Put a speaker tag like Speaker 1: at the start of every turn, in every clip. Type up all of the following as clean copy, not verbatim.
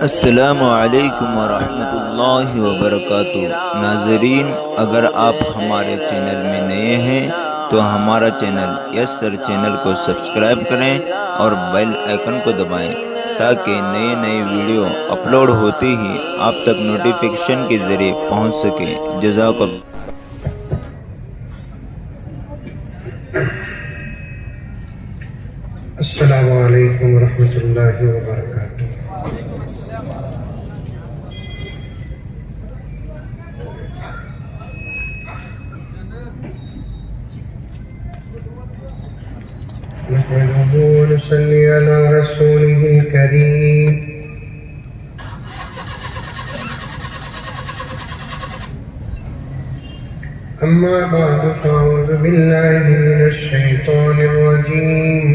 Speaker 1: السلام علیکم ورحمۃ اللہ وبرکاتہ۔ ناظرین، اگر آپ ہمارے چینل میں نئے ہیں تو ہمارا چینل یس سر چینل کو سبسکرائب کریں اور بیل آئیکن کو دبائیں تاکہ نئے نئے ویڈیو اپلوڈ ہوتے ہی آپ تک نوٹیفیکیشن کے ذریعے پہنچ سکیں۔ جزاک اللہ۔
Speaker 2: السلام علیکم ورحمۃ اللہ وبرکاتہ۔ نحمده ونصلي على رسوله الكريم أما بعد فأعوذ بالله من الشيطان الرجيم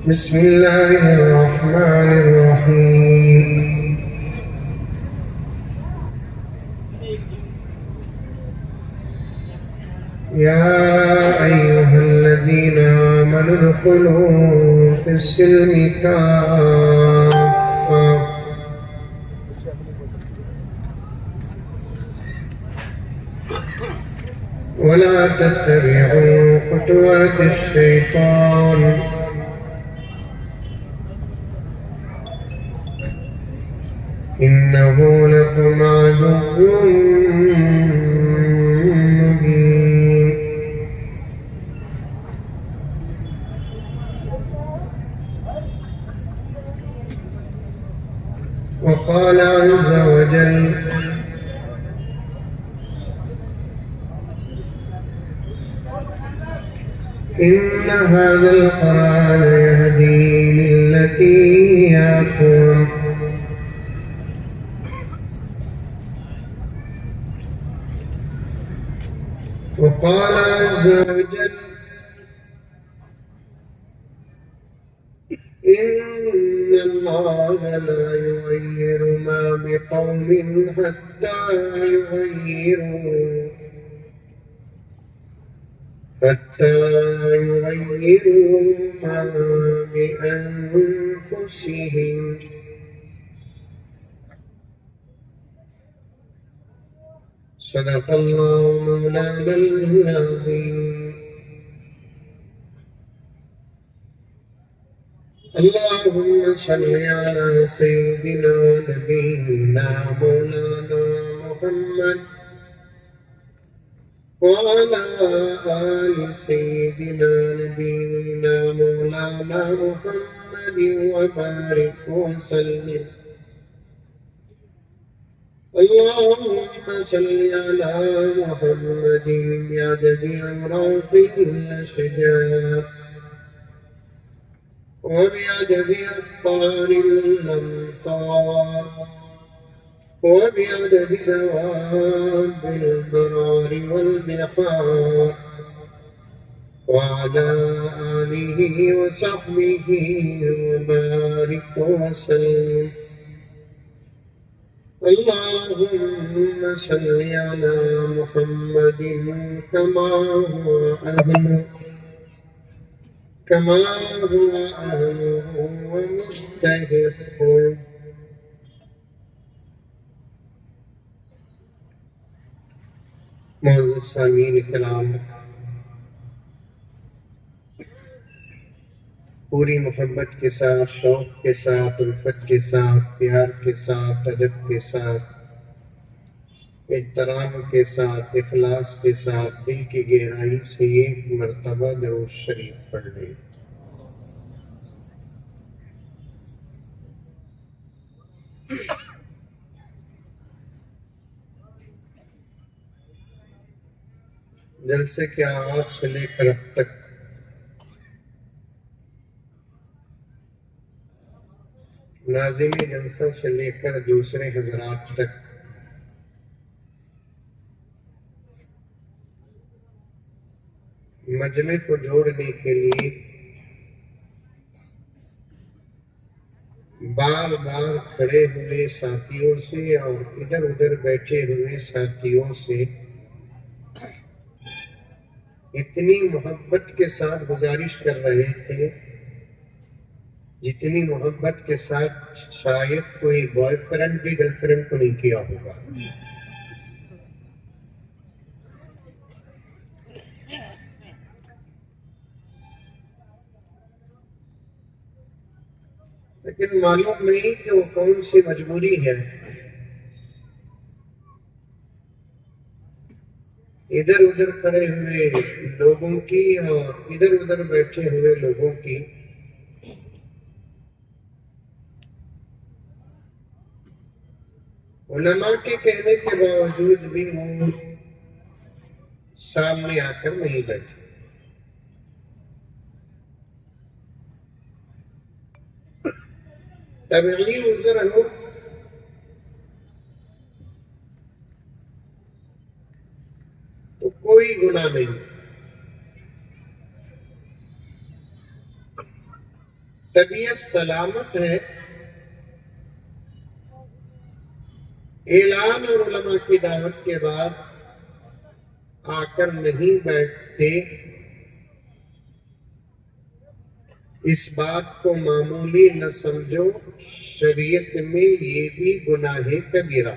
Speaker 2: بسم الله الرحمن الرحيم يا أيها الذين آمنوا ادخلوا في السلم كافة ولا تتبعوا خطوات الشيطان إنه لكم عدو مبين وقال عز وجل إن هذا القرآن يهدي للتي هي أقوم وقال عز وجل إن الله لا يغير ما بقوم حتى يغيروا ما بأنفسهم صدق الله مولانا العظيم اللهم صل على سيدنا نبينا مولانا محمد وعلى آل سيدنا نبينا مولانا محمد وبارك وسلم اللهم صل على محمد بعدد أوراق الأشجار وبعدد أقطار الأمطار وبعدد دواب البرار والبحار وعلى آله وصحبه وبارك وسلم اللهم صل على محمد كما هو أهله ومستحقه معزز سامعین کرام، پوری محبت کے ساتھ، شوق کے ساتھ، الفت کے ساتھ، پیار کے ساتھ، ادب کے ساتھ، احترام کے ساتھ، اخلاص کے ساتھ دل کی گہرائی سے ایک مرتبہ درود شریف پڑھ لیں۔ جلسے کے آغاز سے لے کر اب تک ناظم جلسہ سے لے کر دوسرے حضرات تک مجمع کو جوڑنے کے لیے بار بار کھڑے ہوئے ساتھیوں سے اور ادھر ادھر بیٹھے ہوئے ساتھیوں سے اتنی محبت کے ساتھ گزارش کر رہے تھے جتنی محبت کے ساتھ شاید کوئی بوائے فرینڈ بھی گرل فرینڈ کو نہیں کیا ہوگا. لیکن معلوم نہیں کہ وہ کون سی مجبوری ہے. ادھر ادھر کھڑے ہوئے لوگوں کی اور ادھر ادھر بیٹھے ہوئے لوگوں کی. علماء کے کہنے کے باوجود بھی وہ سامنے آ کر نہیں بیٹھے. طبعی عذر ہو تو کوئی گناہ نہیں. طبیعت سلامت ہے، اعلان اور علماء کی دعوت کے بعد آ کر نہیں بیٹھتے، اس بات کو معمولی نہ سمجھو. شریعت میں یہ بھی گناہ کبیرہ.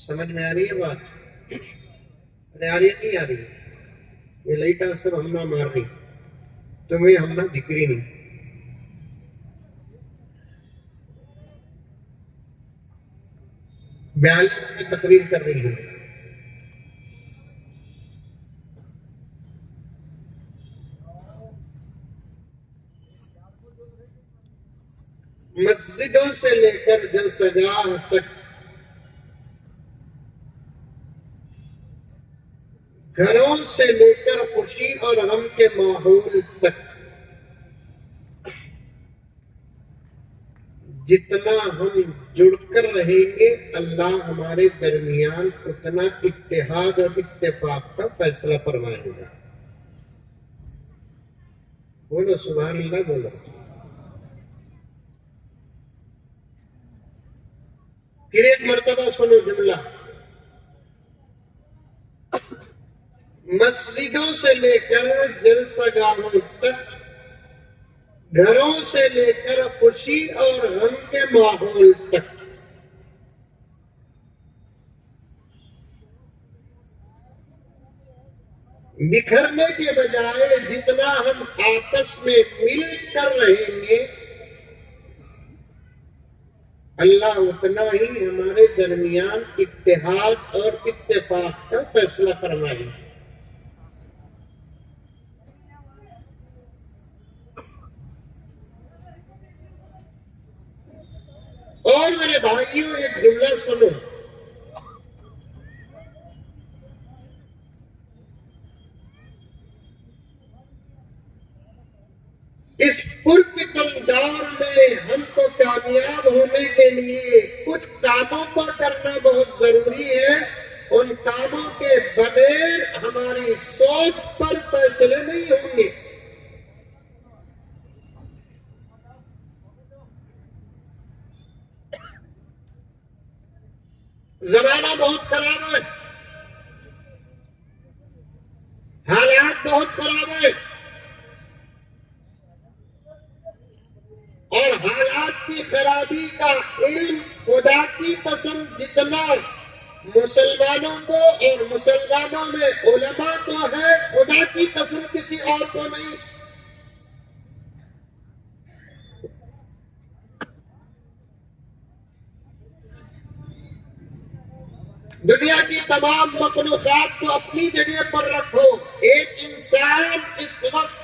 Speaker 2: سمجھ میں آ رہی ہے بات؟ ارے آ رہی ہے نہیں آ رہی؟ یہ لائٹا سب ہم نہ مار رہی، تمہیں ہم نہ دکھ رہی نہیں. 42 کی تقریر کر رہی ہوں. مسجدوں سے لے کر جلسہ گاہ تک، گھروں سے لے کر خوشی اور غم کے ماحول تک، جتنا ہم جڑ کر رہیں گے اللہ ہمارے درمیان اتنا اتحاد اور اتفاق کا فیصلہ فرمائے گا. بولو سبحان اللہ، بولو. پھر ایک مرتبہ سنو جملہ. مسجدوں سے لے کر جلسہ گاہوں تک، گھروں سے لے کر خوشی اور غم کے ماحول تک، بکھرنے کے بجائے جتنا ہم آپس میں مل کر رہیں گے اللہ اتنا ہی ہمارے درمیان اتحاد اور اتفاق کا فیصلہ فرمائے. اور میرے بھائیوں ایک جملہ سنو. اس پرفتن دور میں ہم کو کامیاب ہونے کے لیے کچھ کاموں کو کرنا بہت ضروری ہے. ان کاموں کے بغیر ہماری سوچ پر فیصلے نہیں ہوں گے. زمانہ بہت خراب ہے، حالات بہت خراب ہے، اور حالات کی خرابی کا علم خدا کی قسم جتنا مسلمانوں کو اور مسلمانوں میں علماء کو ہے، خدا کی قسم کسی اور کو نہیں. دنیا کی تمام مخلوقات کو اپنی جگہ پر رکھو. ایک انسان اس وقت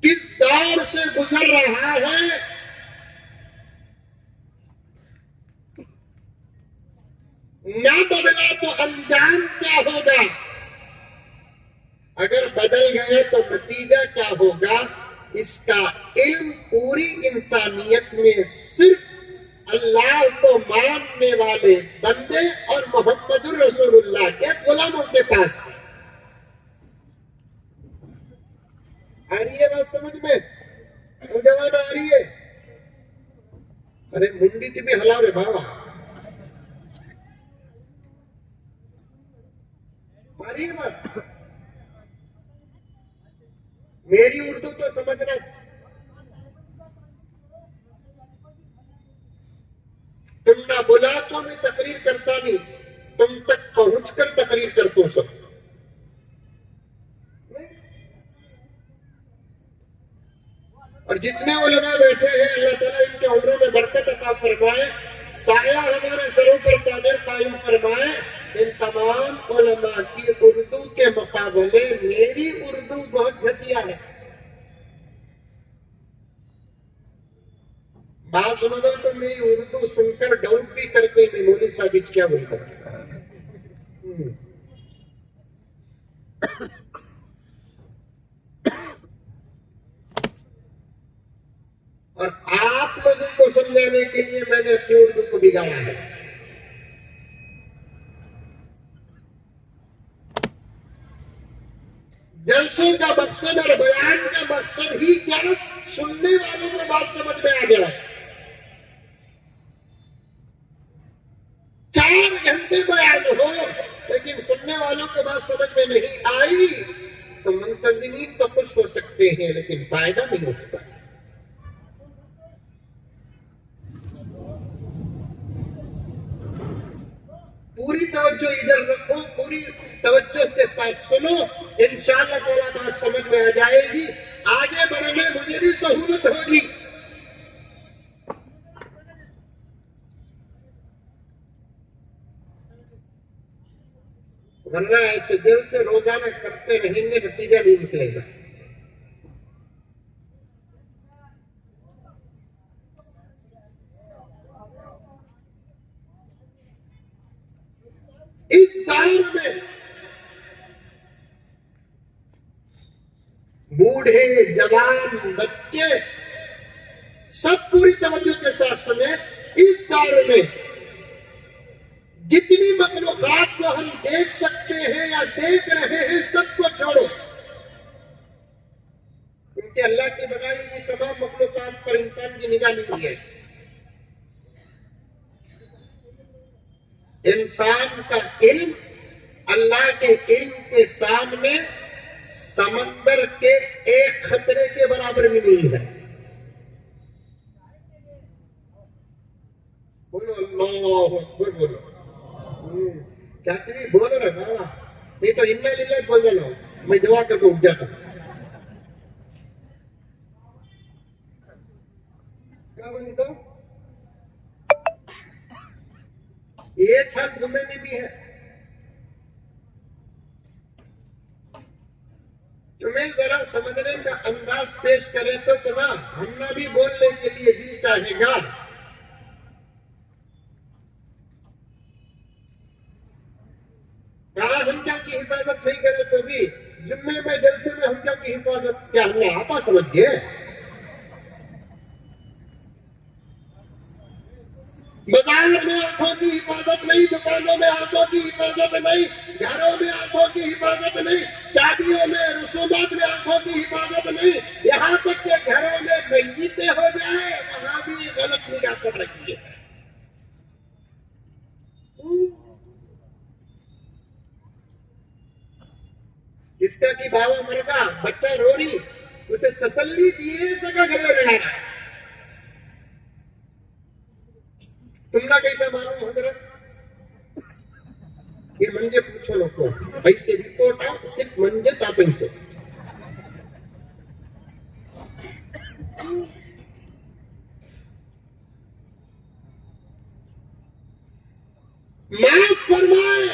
Speaker 2: کس دور سے گزر رہا ہے، نہ بدلا تو انجام کیا ہوگا، اگر بدل گئے تو نتیجہ کیا ہوگا، اس کا علم پوری انسانیت میں صرف اللہ کو ماننے والے بندے اور محمد الرسول اللہ کے غلاموں کے پاس ہے. آ رہی ہے بات سمجھ میں؟ نوجوان آ رہی ہے؟ ارے منڈی تھی بھی ہلاو رے بابا. آ رہی ہے بات؟ میری اردو تو سمجھنا، تم نہ بلا تو میں تقریر کرتا نہیں، تم تک پہنچ کر تقریر کرتا ہوں سب. اور جتنے علماء بیٹھے ہیں اللہ تعالیٰ ان کے عمروں میں برکت عطا فرمائے، سایہ ہمارے سروں پر قادر قائم فرمائے. ان تمام علماء کی اردو کے مقابلے میری اردو بہت گھٹیا ہے. بعض لوگوں تو میری اردو سن کر ڈاؤٹ بھی کرتے ہیں مولوی صاحب کیا بولتا ہے. اور آپ لوگوں کو سمجھانے کے لیے میں نے اپنی اردو کو بگاڑا ہے. جلسوں کا مقصد اور بیان کا مقصد ہی کیا، سننے والوں کو بات سمجھ میں آ جائے. 4 گھنٹے بیان ہو لیکن سننے والوں کو بات سمجھ میں نہیں آئی تو منتظمین تو خوش ہو سکتے ہیں لیکن فائدہ نہیں ہوتا. پوری توجہ ادھر رکھو، پوری توجہ کے ساتھ سنو، انشاءاللہ تعالیٰ بات سمجھ میں آ جائے گی. آگے بڑھنے مجھے بھی سہولت ہوگی. ورنہ ایسے دل سے روزانہ کرتے رہیں گے نتیجہ نہیں نکلے گا. اس دور میں بوڑھے جوان بچے سب پوری توجہ کے ساتھ سنیں. اس دور میں جتنی مخلوقات کو ہم دیکھ سکتے ہیں یا دیکھ رہے ہیں سب کو چھوڑو، کیونکہ اللہ کی بنائی ہوئی تمام مخلوقات پر انسان کی نگاہ نہیں ہے. انسان کا علم اللہ کے علم کے سامنے سمندر کے ایک خطرے کے برابر بھی نہیں ہے. بولو اللہ اکبر، بولو. کیا تری بول رہا نہیں تو انا للہ بول رہا ہوں، میں دعا کر کے اٹھ جاتا ہوں. کیا بولتا ہوں؟ یہ چھال جمعے میں بھی ہے. تمہیں ذرا سمجھنے کا انداز پیش کرے تو چلا ہم بھی بولنے کے لیے دل چاہے گا. کہا ہمجا کی حفاظت نہیں کرے تو بھی جمعے میں جلسے میں ہمجا کی حفاظت کیا ہم نے آپا سمجھ گئے؟ بازار میں آنکھوں کی حفاظت نہیں، دکانوں میں آنکھوں کی حفاظت نہیں، گھروں میں آنکھوں کی حفاظت نہیں، شادیوں میں رسومات میں آنکھوں کی حفاظت نہیں، یہاں تک کہ گھروں میں میتیں ہو جائیں وہاں بھی غلط نگاہ کر رکھی ہے. اس کا کی باوا مر گا، بچہ رو رہی، اسے تسلی دیے سکا گلے میں لانا. تم نہ کیسا معلوم حضرت؟ یہ منجے پوچھو لوگ کو ایسے رپورٹ آؤ صرف منجے چاہتے ہیں. معاف فرمائے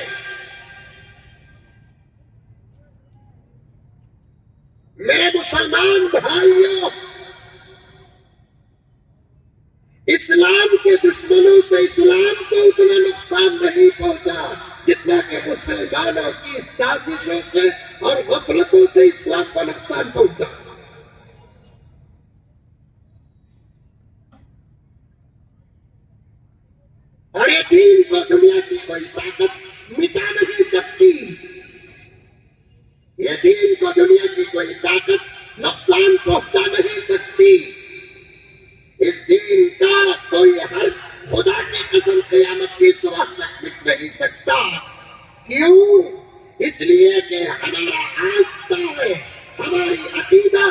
Speaker 2: میرے مسلمان بھائیوں، اسلام کے دشمنوں سے اسلام کو اتنا نقصان نہیں پہنچا جتنا کہ مسلمانوں کی سازشوں سے اور غفلتوں سے اسلام کو نقصان پہنچا. اور یہ دین کو دنیا کی کوئی طاقت مٹا نہیں سکتی، یہ دین کو دنیا کی کوئی طاقت نقصان پہنچا نہیں سکتی. اس دین کا کوئی ہر خدا کی قسم قیامت کی صبح تک مٹ نہیں سکتا. کیوں؟ اس لیے کہ ہمارا آستہ ہے، ہماری عقیدہ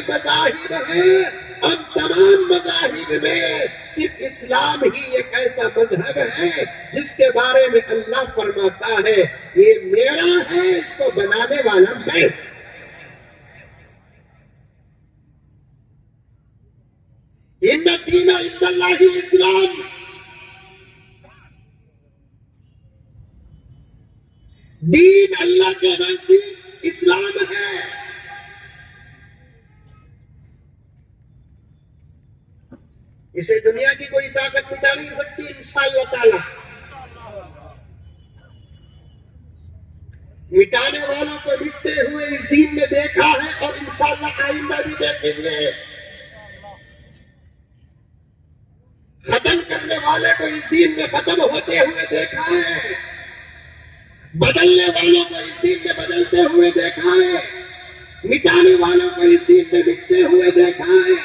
Speaker 2: مذاہب ہیں اور تمام مذاہب میں صرف اسلام ہی ایک ایسا مذہب ہے جس کے بارے میں اللہ فرماتا ہے یہ میرا ہے، اس کو بنانے والا میں۔ ان الدین عند اللہ اسلام، دین اللہ کے نزدیک اسلام ہے۔ اسے دنیا کی کوئی طاقت مٹا نہیں سکتی انشاءاللہ تعالی۔ مٹانے والوں کو مٹتے ہوئے اس دین میں دیکھا ہے اور انشاءاللہ آئندہ بھی دیکھیں گے۔ ختم کرنے والے کو اس دین میں ختم ہوتے ہوئے دیکھا ہے، بدلنے والوں کو اس دین میں بدلتے ہوئے دیکھا ہے، مٹانے والوں کو اس دین میں مٹتے ہوئے دیکھا ہے۔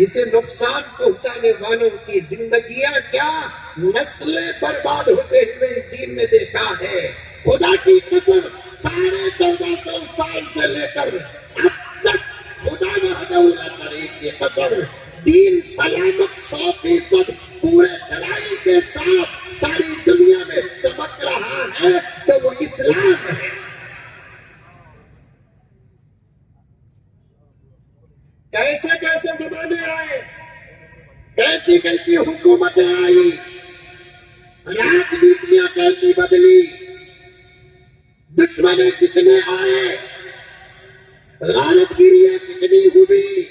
Speaker 2: اسے نقصان پہنچانے والوں کی زندگیاں کیا نسلیں برباد ہوتے ہوئے اس دین میں دیکھا ہے۔ خدا کی قسم 1450 سال سے لے کر اب تک خدا وحدہ لا شریک کی قسم دین سلامت 100% پورے دلائل کے ساتھ ساری دنیا میں چمک رہا ہے تو وہ اسلام ہے۔ کیسے کیسے زمانے آئے، کیسی کیسی حکومتیں آئی، راجنیتیاں کیسی بدلی، دشمنیں کتنے آئے، غارت گیریاں کتنی ہوئی۔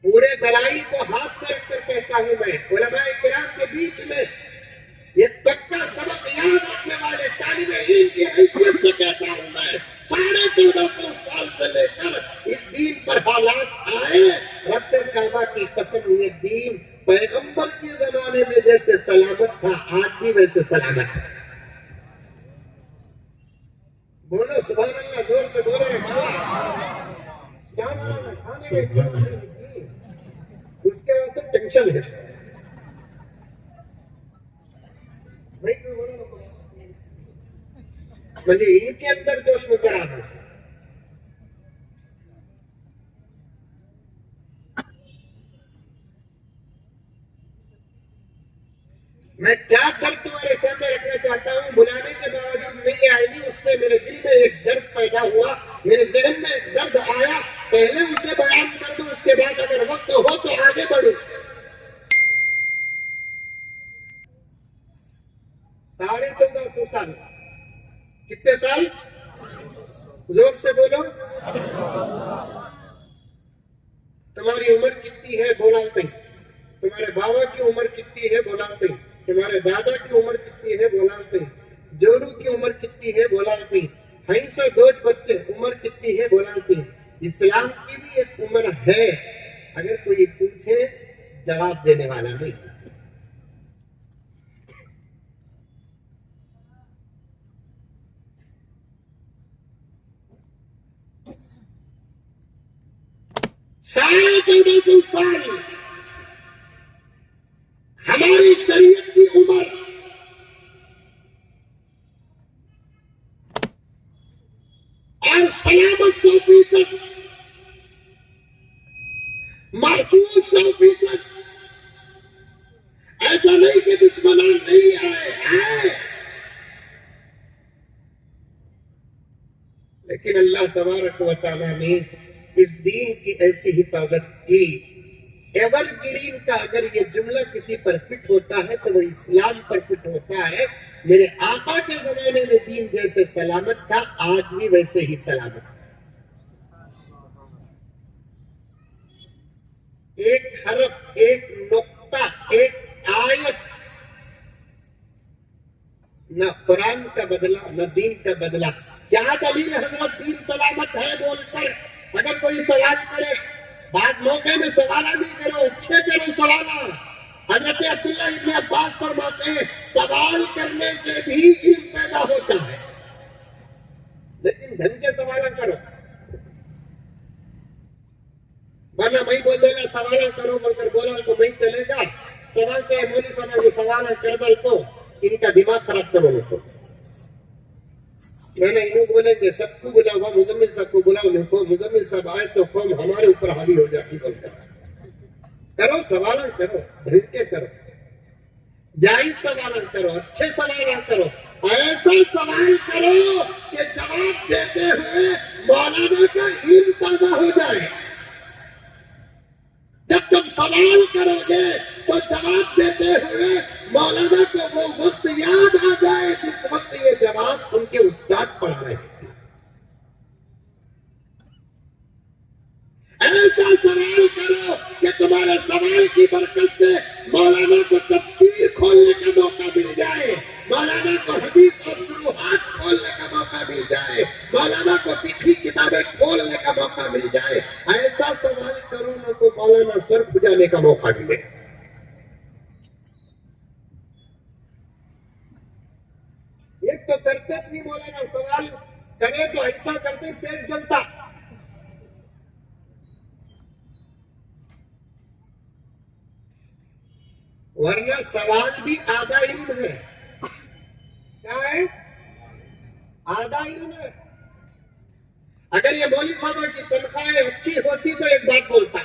Speaker 2: پورے دلائل کو ہاتھ میں رکھ کر کہتا ہوں میں علماء کرام کے بیچ میں یہ پکا سبق یاد رکھنے والے طالب علم کی حیثیت سے کہتا ہوں میں 1450 سال سے لے کر اس دین پر حالات آئے، رب کعبہ کی قسم یہ دین پیغمبر کے زمانے میں جیسے سلامت تھا آج بھی ویسے سلامت ہے۔ بولو سبحان اللہ، زور سے بولو رے مولا۔ کیا مولانا کھانے میں اس کے واسطے ٹینشن ہے مجھے ان کے اندر جوش نظر آ رہا ہے۔ میں کیا درد تمہارے سامنے رکھنا چاہتا ہوں، بلانے کے باوجود نہیں آئے گی، اس سے میرے دل میں ایک درد پیدا ہوا، میرے ذہن میں ایک درد آیا، پہلے اسے بیان کر دوں، اس کے بعد اگر وقت ہو تو آگے بڑھوں۔ 1450 سال، کتنے سال؟ زور سے بولو۔ تمہاری عمر کتنی ہے بولالتے؟ تمہارے بابا کی عمر کتنی ہے بولالتے؟ تمہارے دادا کی عمر کتنی ہے بولالتے؟ جورو کی عمر کتنی ہے بولالتے؟ 2 بچے عمر کتنی ہے بولالتے؟ اسلام کی بھی ایک عمر ہے، اگر کوئی پوچھے جواب دینے والا نہیں۔ ساڑھے 1400 سال ہماری شریعت کی عمر، اور سلامت 100%، محفوظ 100%۔ ایسا نہیں کہ دشمنان نہیں آئے، لیکن اللہ تبارک و تعالیٰ نے اس دین کی ایسی حفاظت کی۔ ایور گرین کا اگر یہ جملہ کسی پر فٹ ہوتا ہے تو وہ اسلام پر فٹ ہوتا ہے۔ میرے آقا کے زمانے میں دین جیسے سلامت تھا آج بھی ویسے ہی سلامت ہے۔ ایک حرف، ایک نقطہ، ایک آیت، نہ قرآن کا بدلہ نہ دین کا بدلہ۔ کیا دلیل حضرت دین سلامت ہے بول کر اگر کوئی سوال کرے، بعض موقع میں سوالہ بھی کرو، اچھے کرو سوالہ۔ حضرت عبداللہ ابن عباس فرماتے ہیں سوال کرنے سے بھی علم پیدا ہوتا ہے، لیکن ڈھنگ کے سوالہ کرو، ورنہ میں بول دے گا سوالہ کرو بول کر بولا تو نہیں چلے گا۔ سوال سے مولی سمجھ سوالہ کر دل کو ان کا دماغ خراب کرو کو۔ میں نے انہوں بولیں گے سب کو بلاؤ، مزمل صاحب کو بلاؤ، مزمل صاحب آئے تو قوم ہمارے اوپر حاوی ہو جاتی، بول کر کرو سوال کرو، بھیڑ کے کرو، جائز سوال کرو، اچھے سوال کرو، ایسا سوال کرو کہ جواب دیتے ہوئے مولانا کا علم تازہ ہو جائے۔ جب تم سوال کرو گے تو جواب دیتے ہوئے مولانا کو وہ وقت یاد آ جائے جس وقت یہ جواب ان کے استاد پڑھا رہے تھے۔ ایسا سوال کرو کہ تمہارے سوال کی برکت سے مولانا کو تفسیر کھولنے کا موقع مل جائے، مولانا کو حدیث اور شروحات کھولنے کا موقع مل جائے، مولانا کو فقہی کتابیں کھولنے کا موقع مل جائے۔ ایسا سوال کرو نہ تو مولانا سر کھجانے کا موقع ملے۔ ایک تو کرتے نہیں مولانا، سوال کرے تو ایسا کرتے پیٹ جلتا، ورنہ سوال بھی آدھا علم ہے۔ کیا ہے؟ آدھا علم ہے۔ اگر یہ مولوی صاحب کی تنخواہیں اچھی ہوتی تو ایک بات بولتا،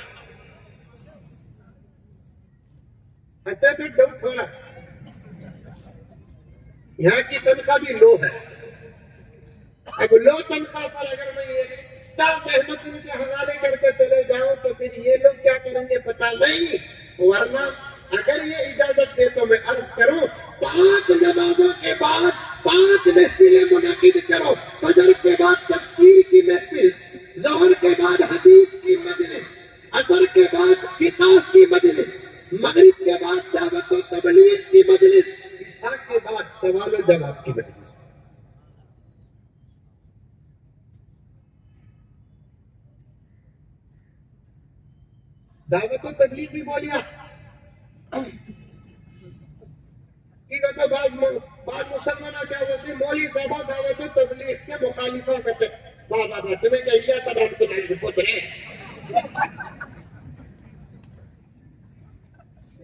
Speaker 2: ایسے پھر ڈاؤٹ ہو رہا، یہاں کی تنخواہ بھی لو ہے۔ اب لو تنخواہ پر اگر میں یہ محنت ان کے حوالے کر کے چلے جاؤں تو پھر یہ لوگ کیا کریں گے پتا نہیں۔ ورنہ اگر یہ اجازت دے تو میں عرض کروں 5 نمازوں کے بعد 5 محفلیں منعقد کرو، فجر کے بعد تفسیر کی محفل، ظہر کے بعد حدیث کی مجلس، عصر کے بعد فقہ کی مجلس، مغرب کے بعد دعوت و تبلیغ کی مجلس، عشاء کے بعد سوال و جواب کی مجلس۔ دعوت و تبلیغ بھی بولیا کہ بعض مسلمانہ کیا ہوتے ہیں مولوی صاحبہ دعوت و تبلیغ کے مخالفہ کرتے، واہ واہ واہ تمہیں کہ الیاس صاحب رحمۃ اللہ علیہ پوترے،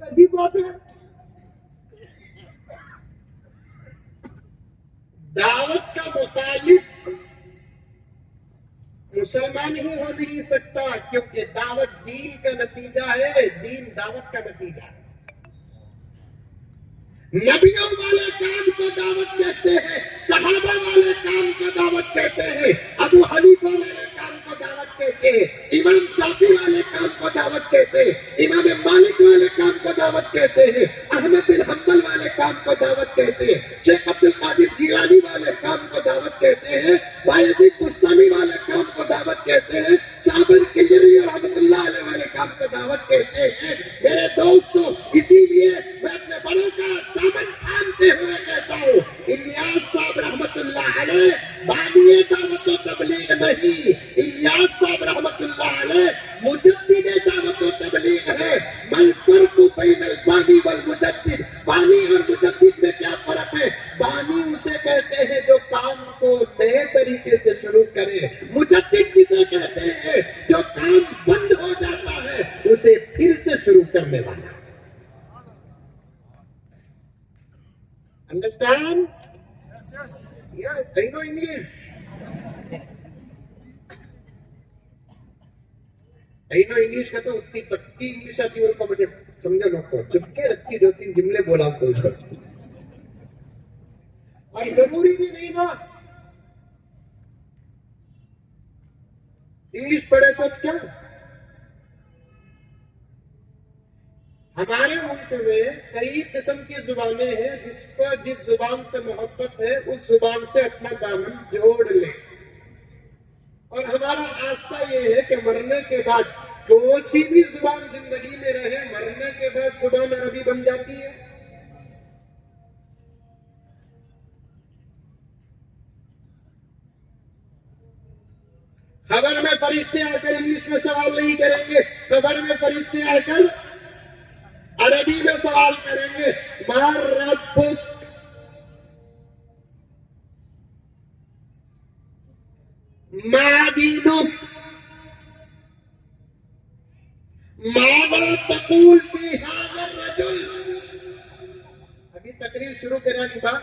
Speaker 2: عجیب بات ہے۔ دعوت کا مخالف مسلمان ہی ہو نہیں سکتا، کیونکہ دعوت دین کا نتیجہ ہے، دین دعوت کا نتیجہ ہے۔ نبیوں والے کام کو دعوت کہتے ہیں، صحابہ والے کام کو دعوت کہتے ہیں، ابو حنیفہ والے کام کو دعوت کہتے ہیں، امام شافعی والے کام کو دعوت کہتے ہیں، امام مالک والے کام کو دعوت کہتے ہیں، احمد بن حنبل والے کام کو دعوت کہتے ہیں، شیخ عبد القادر جیلانی والے کام کو دعوت کہتے ہیں، بایزید بستامی والے کام کو دعوت کہتے ہیں، صابر کلری اور رحمۃ اللہ علیہ والے کام کو دعوت کہتے ہیں۔ میرے دوستو، اسی لیے میں اپنے بڑوں کا دامن تھامتے ہوئے کہتا ہوں، الیاس صاحب رحمۃ اللہ علیہ بانی دعوت و تبلیغ نہیں، الیاس صاحب رحمۃ اللہ علیہ مجدد دعوت و تبلیغ ہے۔ مل فرق بین البانی والمجدد، بانی اور مجدد میں کیا فرق ہے؟ بانی اسے کہتے ہیں جو کام کو نئے طریقے سے شروع کرے، مجدد کسے کہتے ہیں جو کام بند ہو جاتا ہے اسے پھر سے شروع کرنے والا۔ Understand? Yes, I know English. I know English کا تو اتنی پکی انگلش آتی ہے، مجھے سمجھا لوگ کو چپکے رکھتی 2-3 جملے بولا تو اس پر، اور ضروری بھی نہیں نا انگلش پڑھے تو کیا۔ ہمارے ملک میں کئی قسم کی زبانیں ہیں، جس کو جس زبان سے محبت ہے اس زبان سے اپنا دامن جوڑ لے، اور ہمارا آستہ یہ ہے کہ مرنے کے بعد کوئی بھی زبان زندگی میں رہے، مرنے کے بعد زبان عربی بن جاتی ہے۔ خبر میں فرشتے آ کر انگلش میں سوال نہیں کریں گے، خبر میں فرشتے آ کر عربی میں سوال کریں گے، ما ربک، ما دینک، ماذا تقول فی ھذا الرجل۔ ابھی تقریر شروع کرنے کی بات،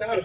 Speaker 2: 4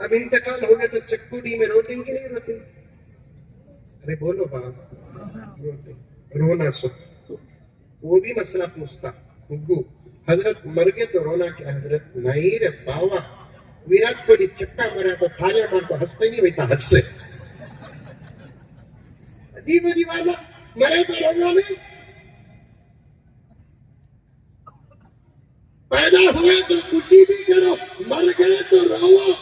Speaker 2: اب انتقال ہو گیا تو چکوٹی میں روتے ہیں کہ نہیں روتے؟ ارے بولو باپ، روتے رونا سکھ وہ بھی مسئلہ پوچھتا گگو حضرت مر گئے تو رونا کیا؟ حضرت نہیں رے باوا، ویراٹ کوہلی چھکا مرا تو تھالیا مار کو ہنستے نہیں ویسا ہنسے. عجیب عجیب بات، مرے تو رونا نہیں، پیدا ہوئے تو خوشی بھی کرو، مر گئے تو رو.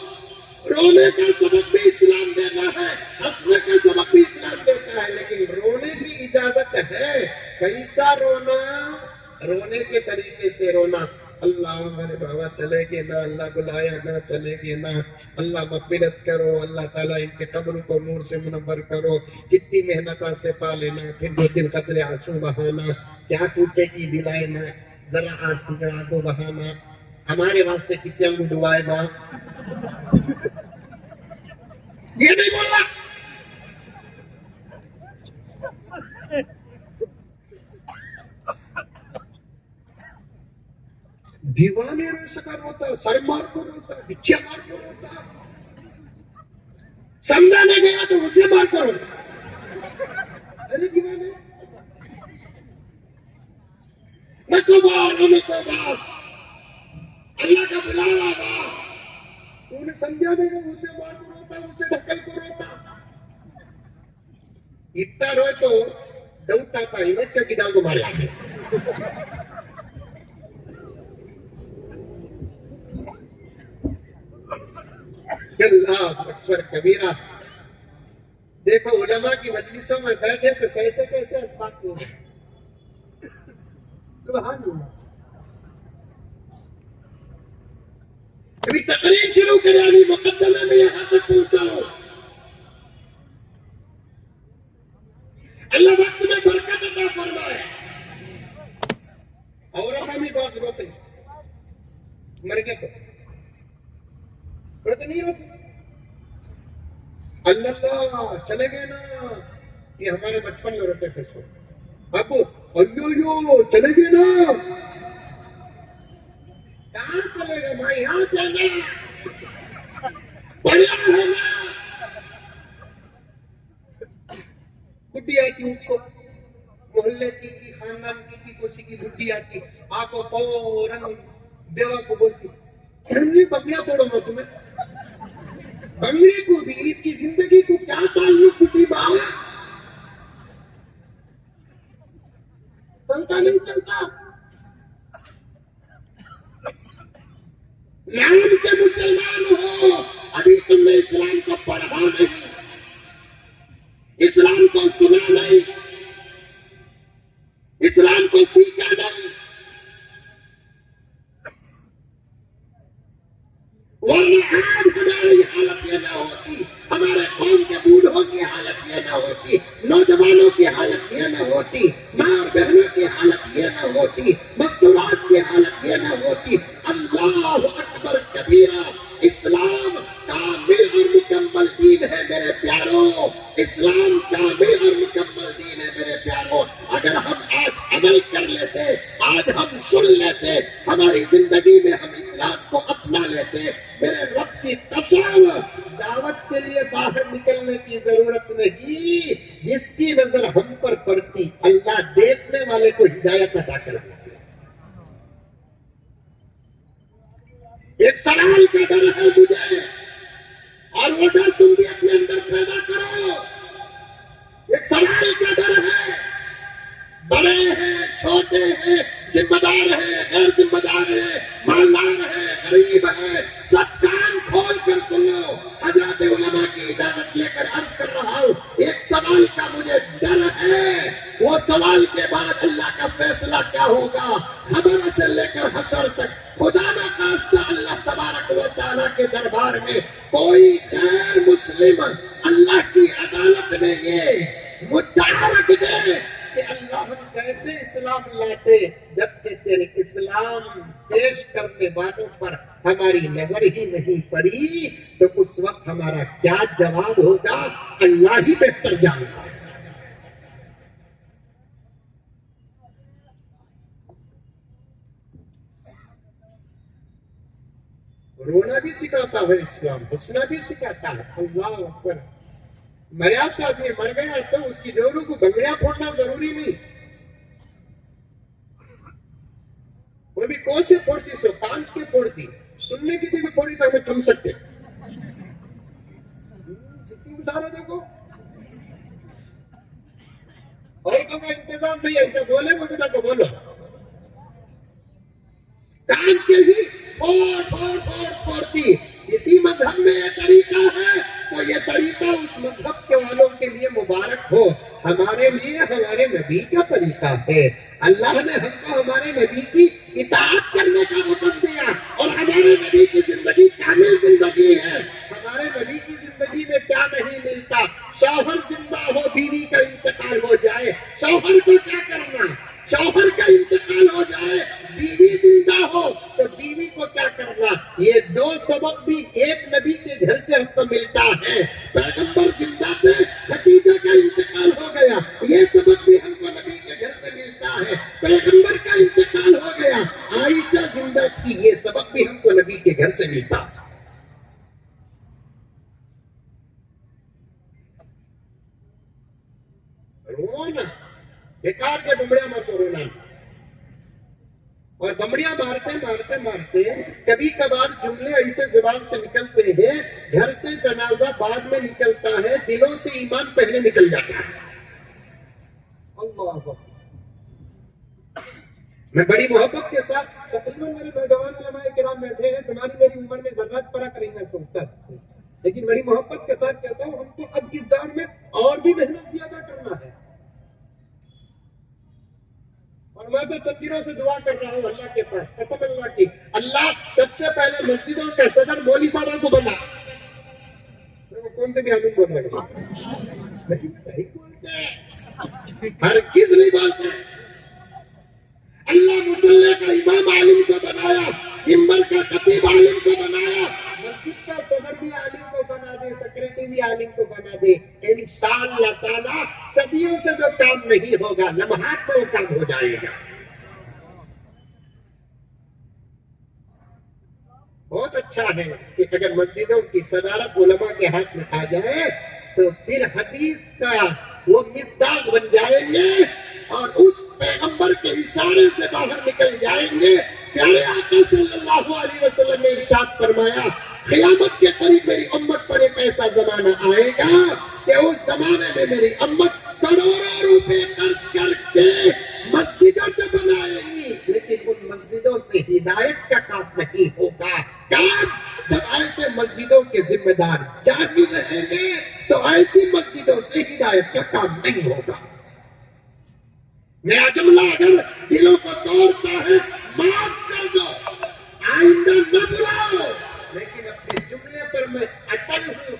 Speaker 2: رونے کا سبق بھی اسلام دینا ہے، ہنسنے کا سبق بھی اسلام دیتا ہے، لیکن رونے کی اجازت ہے. کیسا رونا؟ رونے کے طریقے سے رونا. اللہ ہمارے بابا چلے گئے نا، اللہ بلایا نہ چلے گئے نا، اللہ مغفرت کرو، اللہ تعالیٰ ان کے قبر کو نور سے منور کرو، کتنی محنتوں سے پا لینا، پھر 2 دن قطرے آنسو بہانا، کیا پوچھے کی دلائے نا، ذرا آنسو کا آنکھوں بہانا، ہمارے واسطے کتنے انگو ڈوائے نا. یہ نہیں بولنا. دیوانے رو سکا روتا، سر مار کو روتا، بچیا مار کو روتا، سمجھانے گیا تو اسے مار کو روتا. ارے دیوانے نکو بار نکو بار، اللہ کا بلاوا با، انہیں سمجھانے گیا اسے مار کو روتا، اسے ڈھکل کو روتا. اتنا روئے تو دوتا تھا انہیں کیا کدال کو مارے آگے. اللہ اکبر کبیرہ. دیکھو علماء کی مجلسوں میں بیٹھے تو کیسے کیسے اسباب ہوئے. سبحان اللہ. ابھی تقریر شروع کرے، ابھی مقدمے میں یہاں تک پہنچا ہوں. اللہ وقت میں برکت عطا فرمائے. عورت ہمیں بہت روتے مر گئے تو نہیں روتے. اللہ چلے گئے نا، یہ ہمارے بچپن میں روتے تھے. سو اب ایو چلے گئے نا، کہاں چلے گئے بھائی؟ یہاں چلے بڑھیا ہے نا. بڈی آتی اس کو محلے کی خاندان کی کسی کی بڈی آتی، آپ کو فوراً بیوہ کو بولتی بکریاں توڑو میں تمہیں. بنگڑی کو بھی اس کی زندگی کو کیا تعلق ہوتی باہر؟ چلتا نہیں چلتا. نام کے مسلمان ہو، ابھی تم نے اسلام کو پڑھا نہیں، اسلام کو سنا نہیں، اسلام کو سیکھا نہیں. ورنہ آج ہماری حالت یہ نہ ہوتی، ہمارے قوم کے بوڑھوں کی حالت یہ نہ ہوتی، نوجوانوں کی حالت یہ نہ ہوتی، ماں اور بہنوں کی حالت یہ نہ ہوتی، مستورات کی حالت یہ نہ ہوتی. اللہ اکبر کبیرہ. اسلام کامل اور مکمل دین ہے میرے پیاروں، اسلام کامل اور مکمل دین ہے میرے پیاروں. اگر ہم آج عمل کر لیتے، آج ہم سن لیتے، ہماری زندگی میں ہم اسلام کو اپنا لیتے، میرے رب کی قسم دعوت کے لیے باہر نکلنے کی ضرورت نہیں. جس کی نظر ہم پر پڑتی اللہ دیکھنے والے کو ہدایت عطا کر دیتا. ایک سوال کا ڈر ہے مجھے، اور وہ ڈر تم بھی اپنے اندر پیدا کرو. ایک سوال کا ڈر ہے، بڑے ہیں چھوٹے ہیں، ذمہ دار ہیں غیر ذمہ دار ہیں، مالدار ہیں غریب ہیں، سب کان کھول کر سنو. حضرات علماء کی اجازت لے کر عرض کر رہا ہوں، ایک سوال کا مجھے ڈر ہے. وہ سوال کے بعد اللہ کا فیصلہ کیا ہوگا، حضر سے لے کر حشر تک. خدا نہ خواستہ اللہ تبارک و تعالیٰ کے دربار میں کوئی غیر مسلم اللہ کی عدالت میں یہ مدعا رکھ دے کہ اللہ ہم کیسے اسلام لاتے جبکہ تیرے اسلام پیش کرنے والوں پر ہماری نظر ہی نہیں پڑی، تو اس وقت ہمارا کیا جواب ہوگا اللہ ہی بہتر جانتا ہے. رونا بھی سکھاتا ہے اسلام، ہنسنا بھی سکھاتا ہے. اللہ اکبر. مریا سے آدمی مر گیا تو اس کی ڈوروں کو بنگڑیاں پھوڑنا ضروری نہیں. وہ بھی کون سے پھوڑتی سو کانچ کے پھوڑتی، سننے کی تھی پھوڑی تو ہمیں چن سکتے. جتنی اشارہ دیکھو عورتوں کا انتظام نہیں ہے، اسے بولے مجھے کو بولو. کانچ کے ہی پھوڑتی. اسی مذہب میں یہ طریقہ ہے تو یہ طریقہ اس مذہب کے والوں کے لیے مبارک ہو. ہمارے لیے ہمارے نبی کا طریقہ ہے. اللہ نے ہم کو ہمارے نبی کی اطاعت کرنے کا حکم دیا اور ہمارے نبی کی زندگی کامل زندگی ہے. ہمارے نبی کی زندگی میں کیا نہیں ملتا؟ شوہر زندہ ہو، بیوی کا انتقال ہو جائے، شوہر کو کیا کرنا؟ شوہر کا انتقال ہو جائے، بیوی زندہ ہو تو بیوی کو کیا کرنا؟ یہ دو سبق بھی ایک نبی کے گھر سے ہم کو ملتا ہے. پیغمبر زندہ تھے، خدیجہ کا انتقال ہو گیا، یہ سبق بھی ہم کو نبی کے گھر سے ملتا ہے. پیغمبر کا انتقال ہو گیا، عائشہ زندہ تھی، یہ سبق بھی ہم کو نبی کے گھر سے ملتا ہے. رونا بیکار کے بمڑیاں مت رونا. اور بمڑیاں مارتے کبھی کبھار جملے ایسے زبان سے نکلتے ہیں، گھر سے جنازہ بعد میں نکلتا ہے، دلوں سے ایمان پہلے نکل جاتا ہے. اللہ. میں بڑی محبت کے ساتھ، تقریباً میرے نوجوان علماء کرام بیٹھے ہیں، تمہاری میری عمر میں ذرات فرق نہیں ہے سوچتا، لیکن بڑی محبت کے ساتھ کہتا ہوں ہم کو اب اس دور میں اور بھی محنت زیادہ کرنا ہے. اور میں تو چند دنوں سے دعا کر رہا ہوں اللہ کے پاس، قسم اللہ کی، اللہ سب سے پہلے مسجدوں کا صدر مولوی صاحب کو بنا. کون سے بھی آمین بول رہے ہرگز نہیں بولتے. اللہ مصلی کا امام عالم کو بنایا، منبر کا خطیب عالم کو بنایا، مسجد کا صدر بھی عالم کو بنا دے، سیکرٹری بھی عالم کو بنا دے. انشاءاللہ تعالی صدیوں سے جو کام نہیں ہوگا، لمحات میں وہ کام ہو جائے گا. بہت اچھا ہے کہ اگر مسجدوں کی صدارت علماء کے ہاتھ میں آ جائے تو پھر حدیث کا وہ مصداق بن جائیں گے اور اس پیغمبر کے اشارے سے باہر نکل جائیں گے. پیارے آقا صلی اللہ علیہ وسلم نے ارشاد فرمایا، قیامت کے قریب میری امت پر ایک ایسا زمانہ آئے گا کہ اس زمانے میں میری امت کروڑوں روپے خرچ کر کے مسجدوں تو بنائے گی، لیکن ان مسجدوں سے ہدایت کا کام نہیں ہوگا. جب ایسے مسجدوں کے ذمہ دار جاگی رہیں گے تو ایسی مسجدوں سے ہدایت کا کام نہیں ہوگا. میرا جملہ اگر دلوں کو توڑتا ہے معاف کر دو، آئندہ نہ بلاؤ، لیکن اپنے جملے پر میں اٹل ہوں.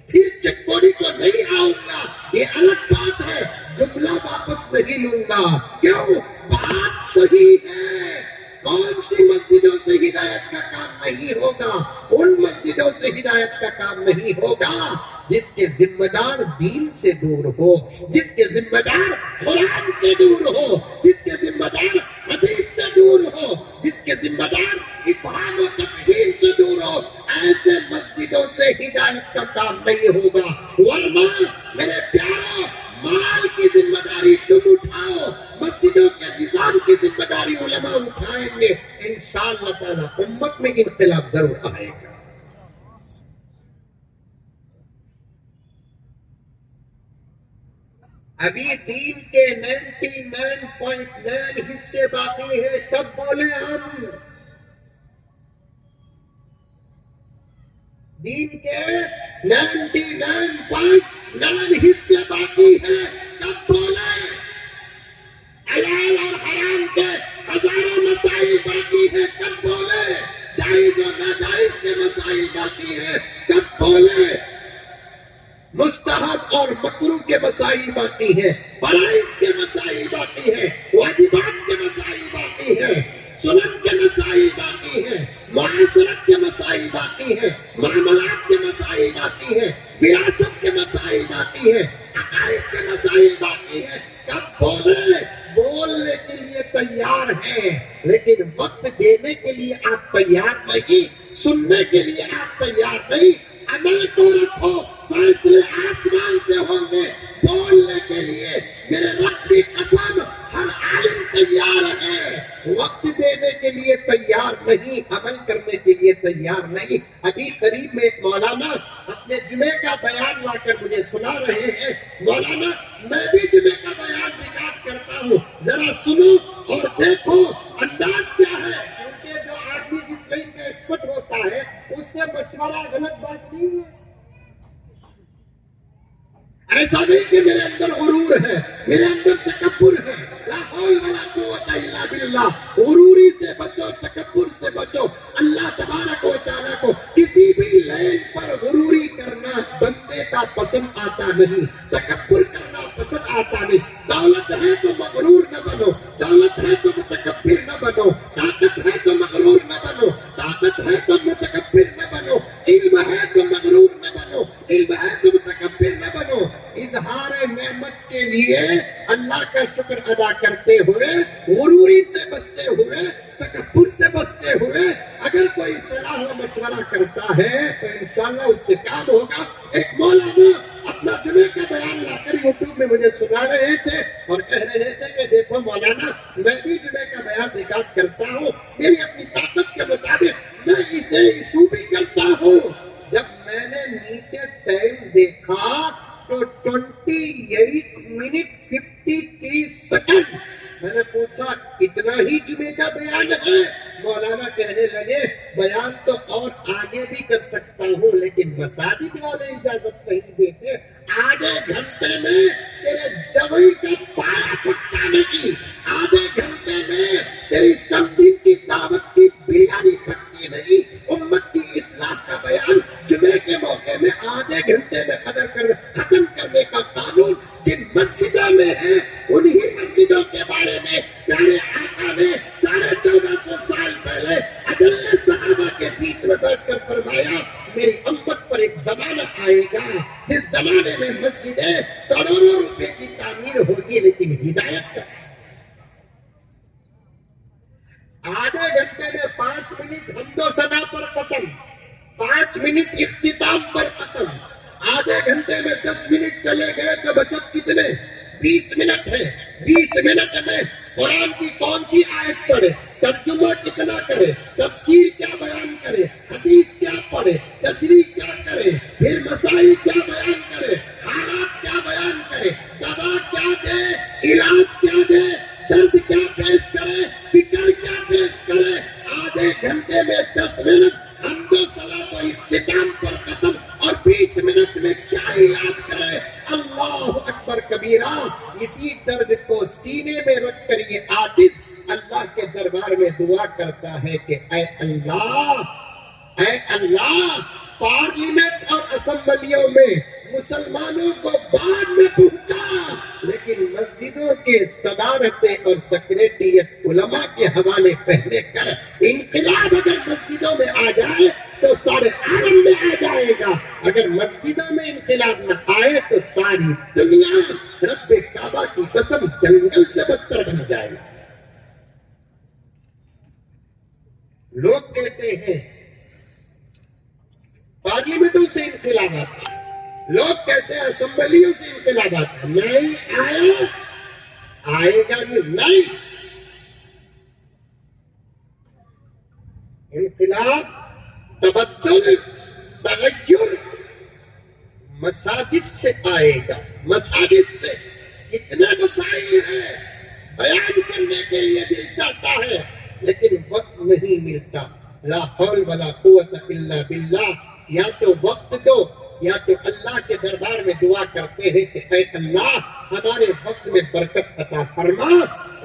Speaker 2: پھر چکوڑی کو نہیں آؤں گا، یہ الگ بات ہے. جملہ واپس نہیں لوں گا. کیوں؟ بات صحیح ہے. کون سی مسجدوں سے ہدایت کا کام نہیں ہوگا؟ ان مسجدوں سے ہدایت کا کام نہیں ہوگا جس کے ذمہ دار دین سے دور ہو، جس کے ذمہ دار قرآن سے دور ہو، جس کے ذمہ دار حدیث سے دور ہو، جس کے ذمہ دار افہام و تفہیم سے دور ہو. ایسے مسجدوں سے ہدایت کا کام نہیں ہوگا. ورنہ میرے پیاروں، مال کی ذمہ داری تم اٹھاؤ، مسجدوں کے نظام کی ذمہ داری علماء اٹھائیں گے. انشاءاللہ تعالی امت میں انقلاب ضرور آئے گا. ابھی دین کے 99.9 حصے باقی ہے، تب بولے ہم. دین کے 99.9 حصے باقی ہے، تب بولے. حلال اور حرام کے ہزاروں مسائل باقی ہے، تب بولے. جائز اور ناجائز کے مسائل باقی ہے، تب بولے. مستحب اور مکروہ کے مسائل باقی ہیں، فرائض کے مسائل باقی ہیں، واجبات کے مسائل باقی ہیں، سنن کے مسائل باقی ہیں، معاشرت کے مسائل باقی ہیں، معاملات کے مسائل باقی ہیں، وراثت کے مسائل باقی ہیں، عقائد کے مسائل باقی ہیں. کب بولے بولنے کے لیے تیار ہیں لیکن وقت دینے کے لیے آپ تیار نہیں، سننے کے لیے آپ تیار نہیں۔ عمل کو رکھو، فیصلے آسمان سے ہوں گے۔ بولنے کے لیے میرے رب کی قسم ہر عالم تیار ہے، وقت دینے کے لیے تیار نہیں، عمل کرنے کے لیے تیار نہیں۔ ابھی قریب میں ایک مولانا اپنے جمعے کا بیان لا کر مجھے سنا رہے ہیں، مولانا میں بھی جمعے کا بیان ریکارڈ کرتا ہوں، ذرا سنو اور دیکھو انداز کیا ہے، کیونکہ جو آدمی جس لائن کا ایکسپرٹ ہوتا ہے اس سے مشورہ غلط بات نہیں ہے۔ ایسا نہیں کہ میرے اندر غرور ہے، میرے اندر تکبر ہے، لا حول ولا قوت الا باللہ۔ غروری سے بچو، تکبر سے بچو۔ اللہ تبارک و تعالیٰ کو کسی بھی لائن پر غروری کرنا بندے کا پسند آتا نہیں، تکبر کرنا پسند آتا نہیں۔ دولت ہے تو مغرور نہ بنو، دولت ہے تو متکبر نہ بنو، طاقت ہے تو مغرور نہ بنو، طاقت ہے تو متکبر نہ بنو، علم ہے تو مغرور نہ بنو، علم ہے تو متکبر نہ بنو۔ اظہار نعمت کے لیے اللہ کا شکر ادا کرتے ہوئے، غروری سے بچتے ہوئے، تکبر سے بچتے ہوئے اگر کوئی صلاح و مشورہ کرتا ہے تو انشاءاللہ اس سے کام ہوگا۔ ایک مولانا اپنا جمعے کا بیان لا کر یوٹیوب میں مجھے سنا رہے تھے اور کہہ رہے تھے کہ دیکھو مولانا میں بھی جمعے کا بیان ریکارڈ کرتا ہوں، میری اپنی طاقت کے مطابق میں اسے ایشو بھی کرتا ہوں۔ جب میں نے نیچے ٹائم دیکھا تو 28 منٹ 53 سیکنڈ۔ میں نے پوچھا اتنا ہی جمعے کا بیان ہے؟ مولانا کہنے لگے بیان تو اور آگے بھی کر سکتا ہوں لیکن مساجد والے اجازت نہیں دیتے۔ آدھے گھنٹے میں تیرے جوئی کا پایا پکا نہیں، آدھے گھنٹے میں تیری سمدین کی دعوت کی بریانی پکتی نہیں۔ امت کی اصلاح کا بیان جمعے کے موقع میں آدھے گھنٹے میں ختم کرنے کا قانون جن مسجدوں میں ہے، انہی مسجدوں کے بارے میں پیارے آقا نے 1450 سال پہلے اجل صحابہ کے بیچ میں بیٹھ کر فرمایا میری امت پر ایک زمانہ آئے گا جس زمانے میں مسجدیں کروڑوں روپے کی تعمیر ہوگی لیکن ہدایت کا۔ آدھے گھنٹے میں 5 منٹ حمد و ثنا پر ختم، 5 منٹ اختتام پر ختم۔ آدھے گھنٹے میں 10 منٹ چلے گئے تو بچت کتنے؟ 20 منٹ ہے۔ 20 منٹ میں قرآن کی کون سی آیت پڑھے، ترجمہ کتنا کرے، تفسیر کیا بیان کرے، حدیث کیا پڑھے، تشریح کیا کرے، پھر مسائل کیا بیان کرے، حالات کیا بیان کرے، دوا کیا دے، علاج کیا دے، درد کیا پیش کرے، فکر کیا پیش کرے۔ آدھے گھنٹے میں 10 منٹ حمد و صلاۃ و اختتام پر ختم اور 20 منٹ میں کیا علاج کرے۔ اللہ اکبر کبیرہ۔ اسی درد کو سینے میں رکھ کر یہ عاجز اللہ کے دربار میں دعا کرتا ہے کہ اے اللہ پارلیمنٹ اور اسمبلیوں میں مسلمانوں کو بعد میں پہنچا لیکن مسجدوں کے صدارتیں اور سیکریٹریٹ علماء کے حوالے پہلے کر۔ انقلاب اگر مسجدوں میں آ جائے تو سارے عالم میں آ جائے گا، اگر مسجدوں میں انقلاب نہ آئے تو ساری دنیا رب کعبہ کی قسم جنگل سے بدتر بن جائے گا۔ لوگ کہتے ہیں پارلیمنٹوں سے انقلابات، لوگ کہتے ہیں اسمبلیوں سے انقلابات، نہیں آیا، آئے گا بھی نہیں۔ انقلاب، تبدل، تغیر مساجد سے آئے گا، مساجد سے۔ کتنے مسائل ہیں بیان کرنے کے لیے دل چاہتا ہے لیکن وقت نہیں ملتا۔ لا حول ولا قوت الا باللہ۔ یا تو وقت دو یا تو اللہ کے دربار میں دعا کرتے ہیں کہ اے اللہ ہمارے وقت میں برکت عطا فرما۔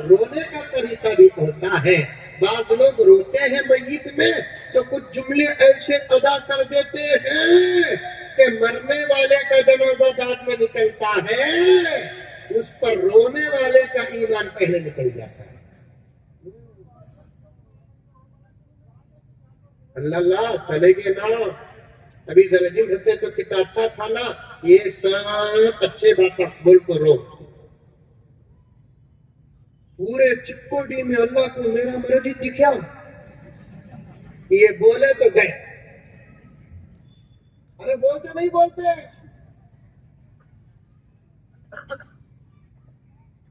Speaker 2: رونے کا طریقہ بھی ہوتا ہے، بعض لوگ روتے ہیں میت میں تو کچھ جملے ایسے ادا کر دیتے ہیں کہ مرنے والے کا جنازہ بعد میں نکلتا ہے، اس پر رونے والے کا ایمان پہلے نکل جاتا ہے۔ اللہ چلے گے نا، ابھی ذرا دن ہوتے تو کتنا اچھا تھا نا، یہ سب اچھے بات بول کو رو۔ پورے چکوڈی میں اللہ کو میرا مرضی دکھا، یہ بولے تو گئے، ارے بولتے نہیں بولتے،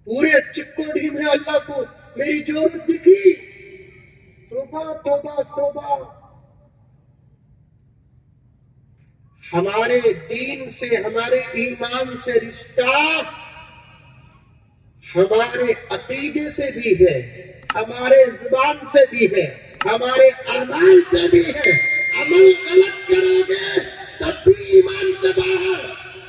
Speaker 2: پورے چکوڈی میں اللہ کو میری ضرورت دکھی، توبہ توبہ توبہ۔ ہمارے دین سے، ہمارے ایمان سے رشتہ ہمارے عقیدے سے بھی ہے، ہمارے زبان سے بھی ہے، ہمارے اعمال سے بھی ہے۔ عمل غلط کرو گے تب بھی ایمان سے باہر،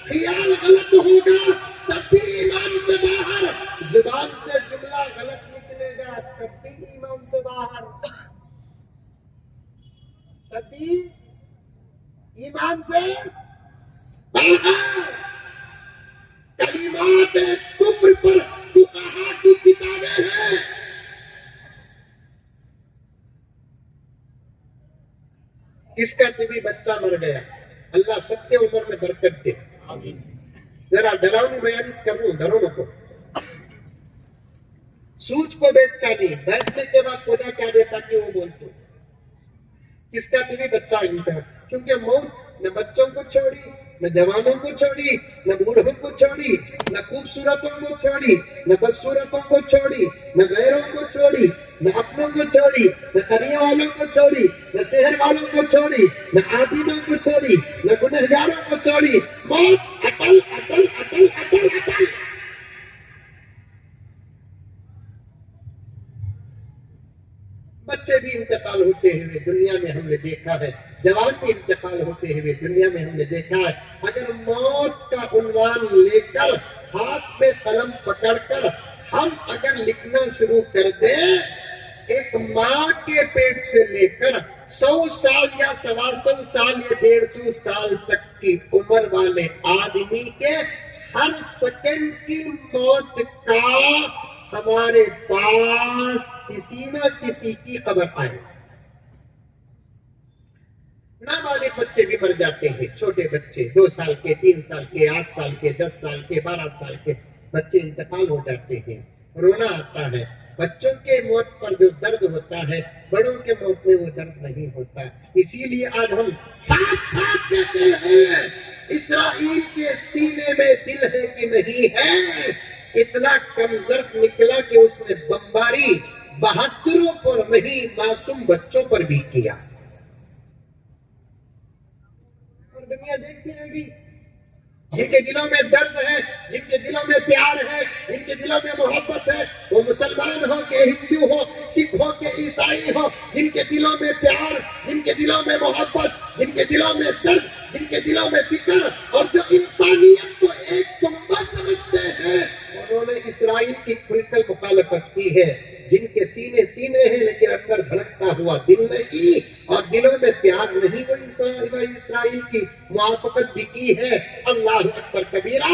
Speaker 2: خیال غلط ہوگا تب بھی ایمان سے باہر، زبان سے جملہ غلط نکلے گا تب بھی ایمان سے باہر، تب بھی ایمان سے باہر۔ کلمات کفر پر فقہا کی کتابیں ہیں، کس کا طبی بچہ مر گیا، اللہ سب کے عمر میں برکت دے۔ ذرا ڈراؤنی بیان کروں، ڈرو نہ کو، سوچ کو بیٹھتا نہیں، بیٹھنے کے بعد خدا کیا دیتا کہ وہ بول تو، کس کا طبی بچہ انتہا، کیونکہ موت نہ بچوں کو چھوڑی، نہ جوانوں کو چھوڑی، نہ بوڑھوں کو چھوڑی، نہ خوبصورتوں کو چھوڑی، نہ بدصورتوں کو چھوڑی، نہ غیروں کو چھوڑی، نہ اپنوں کو چھوڑی، نہ قریہ والوں کو چھوڑی، نہ شہر والوں کو چھوڑی، نہ عابدوں کو چھوڑی، نہ گنہگاروں کو چھوڑی، موت اٹل اٹل اٹل اٹل اٹل۔ بچے بھی انتقال ہوتے ہوئے دنیا میں ہم نے دیکھا ہے، جوان بھی انتقال ہوتے ہوئے دنیا میں ہم نے دیکھا ہے۔ اگر موت کا عنوان لے کر، ہاتھ میں قلم پکڑ کر ہم اگر لکھنا شروع کر دیں، ایک ماں کے پیٹ سے لے کر 100 سال یا 125 سال یا 150 سال تک کی عمر والے آدمی کے ہر سیکنڈ کی موت کا ہمارے پاس کسی نہ کسی کی خبر آئے۔ نابالغ بچے بھی مر جاتے ہیں، چھوٹے بچے 2 سال کے، 3 سال کے، 8 سال کے، 10 سال کے، 12 سال کے بچے انتقال ہو جاتے ہیں، رونا آتا ہے۔ بچوں کے موت پر جو درد ہوتا ہے، بڑوں کے موت میں وہ درد نہیں ہوتا۔ اسی لیے آج ہم ساتھ ساتھ کہتے ہیں، اسرائیل کے سینے میں دل ہے کہ نہیں ہے؟ اتنا کمزرد نکلا کہ اس نے بمباری بہادروں پر نہیں، معصوم بچوں پر بھی کیا، اور دنیا دیکھتی رہ گئی۔ جن کے دلوں میں درد ہے، جن کے دلوں میں پیار ہے، جن کے دلوں میں محبت ہے، وہ مسلمان ہو کہ ہندو ہو، سکھ ہو کہ عیسائی ہو، جن کے دلوں میں پیار، جن کے دلوں میں محبت، جن کے دلوں میں درد، جن کے دلوں میں فکر، اور جو انسانیت کو ایک کنبہ سمجھتے ہیں، انہوں نے اسرائیل کی کھل کر مخالفت کی ہے۔ جن کے سینے سینے ہیں لیکن اندر دھڑکتا ہوا دل نہیں، اور دلوں میں پیار نہیں، وہ اسرائیل کی موافقت بھی کی ہے۔ اللہ اکبر کبیرہ،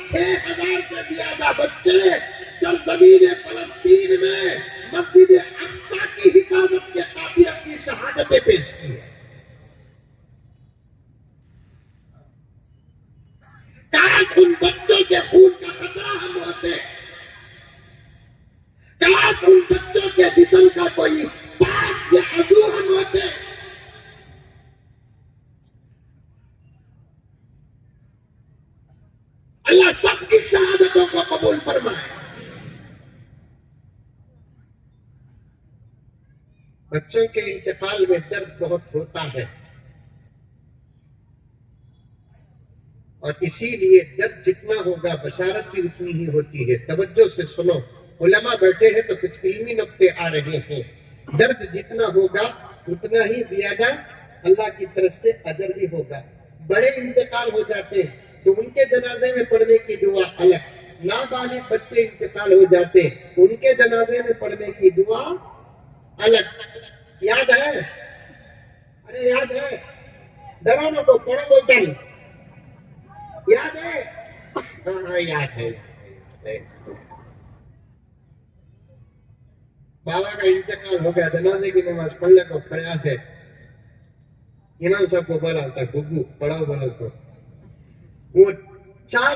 Speaker 2: 6000 سے زیادہ بچے سرزمین فلسطین میں مسجد اقصی کی حفاظت کے خاطر اپنی شہادتیں پیش کی ہیں۔ کاش ان بچوں کے خون کا خطرہ ہم ہوتے، کاش ان بچوں کے جسم کا کوئی پاس یا عضو ہم ہوتے۔ اللہ سب کی شہادتوں کو قبول فرمائے۔ بچوں کے انتقال میں درد بہت ہوتا ہے، اور اسی لیے درد جتنا ہوگا بشارت بھی اتنی ہی ہوتی ہے۔ توجہ سے سنو، علماء بیٹھے ہیں تو کچھ علمی نقطے آ رہے ہیں۔ درد جتنا ہوگا اتنا ہی زیادہ اللہ کی طرف سے اجر بھی ہوگا۔ بڑے انتقال ہو جاتے ہیں تو ان کے جنازے میں پڑھنے کی دعا الگ، نابالغ بچے انتقال ہو جاتے ہیں ان کے جنازے میں پڑھنے کی دعا الگ۔ یاد ہے؟ ارے یاد ہے؟ ڈرو نہ کو، پڑھو بولتا نہیں، یاد ہے؟ ہاں یاد ہے۔ بابا کا انتقال ہو گیا، جنازے کی نماز پڑھنے کو کھڑا ہے، امام صاحب کو بولا تھا گگو پڑھاؤ بولو تو، وہ 4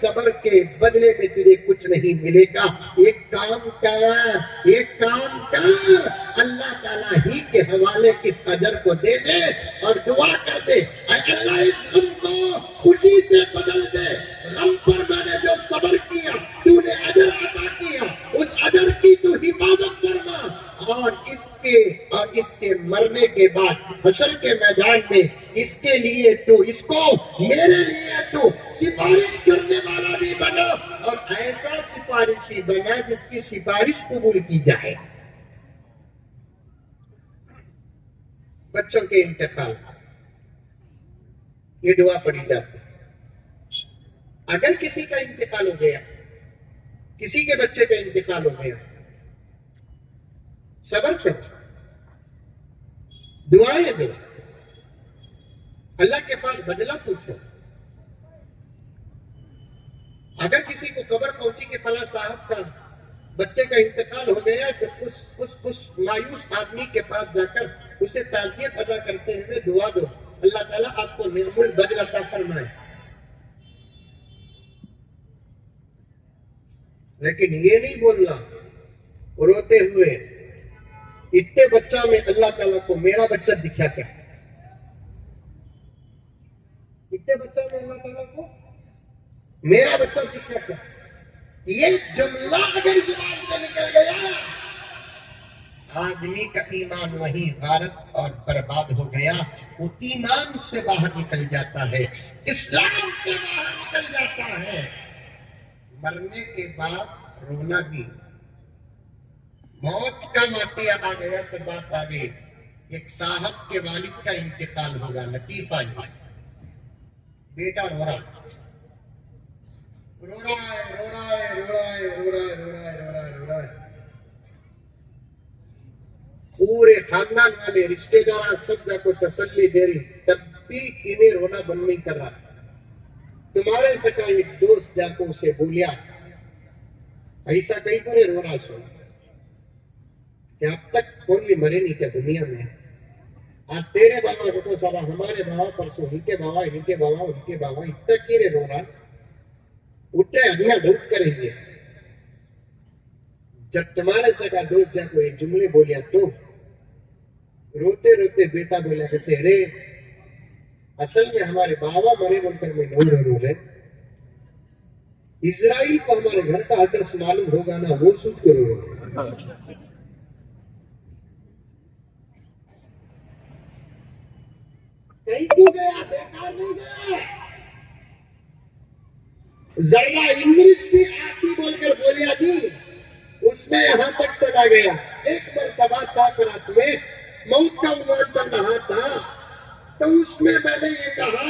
Speaker 2: صبر کے بدلے میں تجھے کچھ نہیں ملے گا. ایک کام کر اللہ تعالیٰ ہی کے حوالے کس اجر کو دے دے اور دعا کر دے اے اللہ اس غم کو خوشی سے بدل دے. غم پر میں نے جو صبر کیا تو نے اجر عطا کیا, اس اجر کی تو حفاظت فرما, اور اس کے مرنے کے بعد حشر کے میدان میں اس کے لیے تو اس کو میرے لیے تو سفارش کرنے والا بھی بنا, اور ایسا سفارشی بنا جس کی سفارش قبول کی جائے. بچوں کے انتقال یہ دعا پڑھی جاتی ہے. اگر کسی کا انتقال ہو گیا, کسی کے بچے کا انتقال ہو گیا, صبر کرو, دعائیں دو, اللہ کے پاس بدلہ پوچھو. اگر کسی کو خبر پہنچی کہ فلاں صاحب کا بچے کا انتقال ہو گیا تو اس مایوس آدمی کے پاس جا کر اسے تعزیت ادا کرتے ہوئے دعا دو, اللہ تعالیٰ آپ کو نعم البدل عطا فرمائے. لیکن یہ نہیں بولنا روتے ہوئے اتنے بچہ میں اللہ تعالیٰ کو میرا بچہ دکھا کیا, اتنے بچہ میں اللہ تعالیٰ کو میرا بچہ دکھا کیا. یہ جملہ اگر زبان سے نکل گیا آدمی کا ایمان وہیں غارت اور برباد ہو گیا. وہ ایمان سے باہر نکل جاتا ہے, اسلام سے باہر نکل جاتا ہے. مرنے کے بعد رونا بھی, موت کا واقعہ آ گیا تو بات آ گئی. ایک صاحب کے والد کا انتقال ہوگا, لطیفہ جی, بیٹا رو رہا ہے. پورے خاندان والے رشتے دار سب کو تسلی دے رہی, تب بھی انہیں رونا بند نہیں کر رہا. تمہارے سے کا ایک دوست جا کو اسے بولیا, ایسا کئی پورے رو رہا سو کہ اب تک کون بھی مرے نہیں کیا دنیا میں. آج تیرے بابا کو سارا ہمارے بابا پرسوں ان کے بابا اتنا کیرے رو رہا. اٹھے اگلا ڈھوک کریں گے. جب تمہارے سگا دوست جا کو ایک جملے بولیا تو روتے روتے بیٹا بولا کہتے رے اصل میں ہمارے بابا مرے بول کر میں نو رو رہے. اسرائیل کو ہمارے گھر کا ایڈریس معلوم ہوگا نا, وہ سوچ کر رو رہے. کہیں کو گیا, بیکار نہیں گیا. ذرا انگلش بھی آتی بول کر بولیا نہیں, اس میں یہاں تک چلا گیا. ایک مرتبہ تاکرات میں موت کا عنوان چل رہا تھا تو اس میں میں نے یہ کہا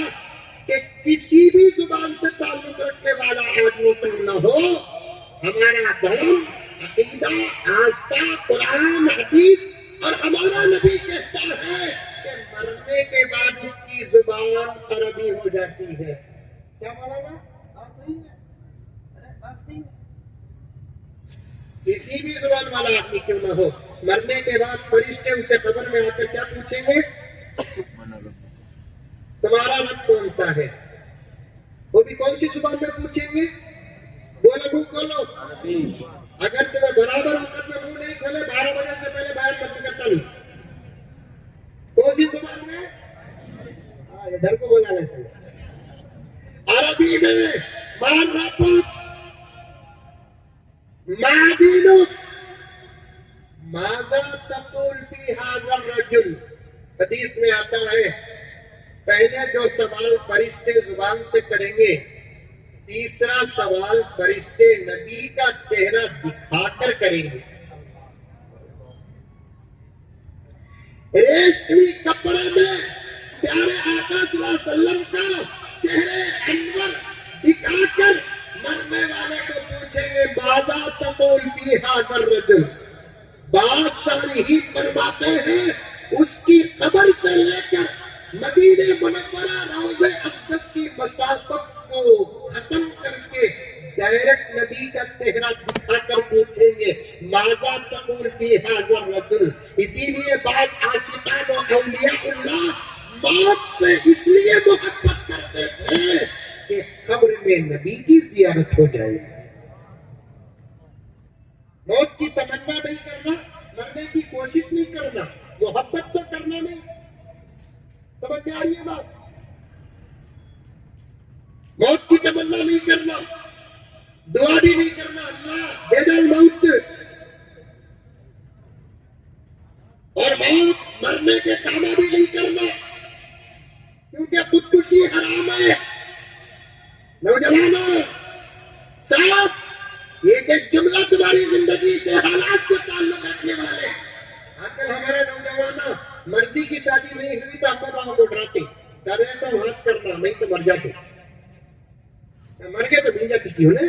Speaker 2: کہ کسی بھی زبان سے تعلق رکھنے والا آدمی کیوں نہ ہو, ہمارا دھرم, عقیدہ, آستہ, قرآن, حدیث اور ہمارا نبی کہتا ہے کہ مرنے کے بعد اس کی زبان عربی ہو جاتی ہے. کیا مولانا بات نہیں ہے؟ کسی بھی زبان والا آدمی کیوں نہ ہو, مرنے کے بعد فرشتے اسے قبر میں آ کر کیا پوچھیں گے, تمہارا رب کون سا ہے. وہ بھی کون سی زبان میں پوچھیں گے, بولو منہ کھولو. اگر تمہیں برابر وقت میں منہ نہیں کھولے 12 بجے سے پہلے باہر مت کرتا نہیں. کون سی زبان میں, یہ ڈر کو بولا نہیں سکتا. عربی میں مان ربک مادینک ماذا تقول فی ھذا الرجل. حدیث میں آتا ہے پہلے 2 سوال فرشتے زبان سے کریں گے, تیسرا سوال فرشتے نبی کا چہرہ دکھا کر کریں گے. ریشمی کپڑے میں پیارے آقا صلی اللہ علیہ وسلم کا چہرے انور دکھا کر مرنے والے کو پوچھیں گے ماذا تقول فی ھذا الرجل. بادشاہ ہی فرماتے ہیں اس کی قبر سے لے کر مدینہ منورہ روضہ اقدس کی مسافت کو ختم کر کے ڈائریکٹ نبی کا چہرہ دکھا کر پوچھیں گے ماذا تقول فی ھذا الرجل. اسی لیے بعض عاشقان و اولیاء اللہ موت سے اس لیے محبت کرتے تھے کہ قبر میں نبی کی زیارت ہو جائے گی۔ موت کی تمنا نہیں کرنا، مرنے کی کوشش نہیں کرنا، محبت تو کرنا نہیں۔ سمجھ میں آ رہی ہے بات؟ موت کی تمنا نہیں کرنا، دعا بھی نہیں کرنا اللہ دے دے موت، اور موت مرنے کے کاموں بھی نہیں کرنا، کیونکہ خودکشی حرام ہے۔ نوجوانوں صاحب، ایک جملہ تمہاری زندگی سے، حالات سے تعلق رکھنے والے۔ آج کل ہمارے نوجوانوں مرضی کی شادی نہیں ہوئی تو اپنا باؤں کو ڈراتے، کہہ رہے تو ہاتھ کرنا، نہیں تو مر جاتے۔ مر گئے تو مل جاتی کیوں نا؟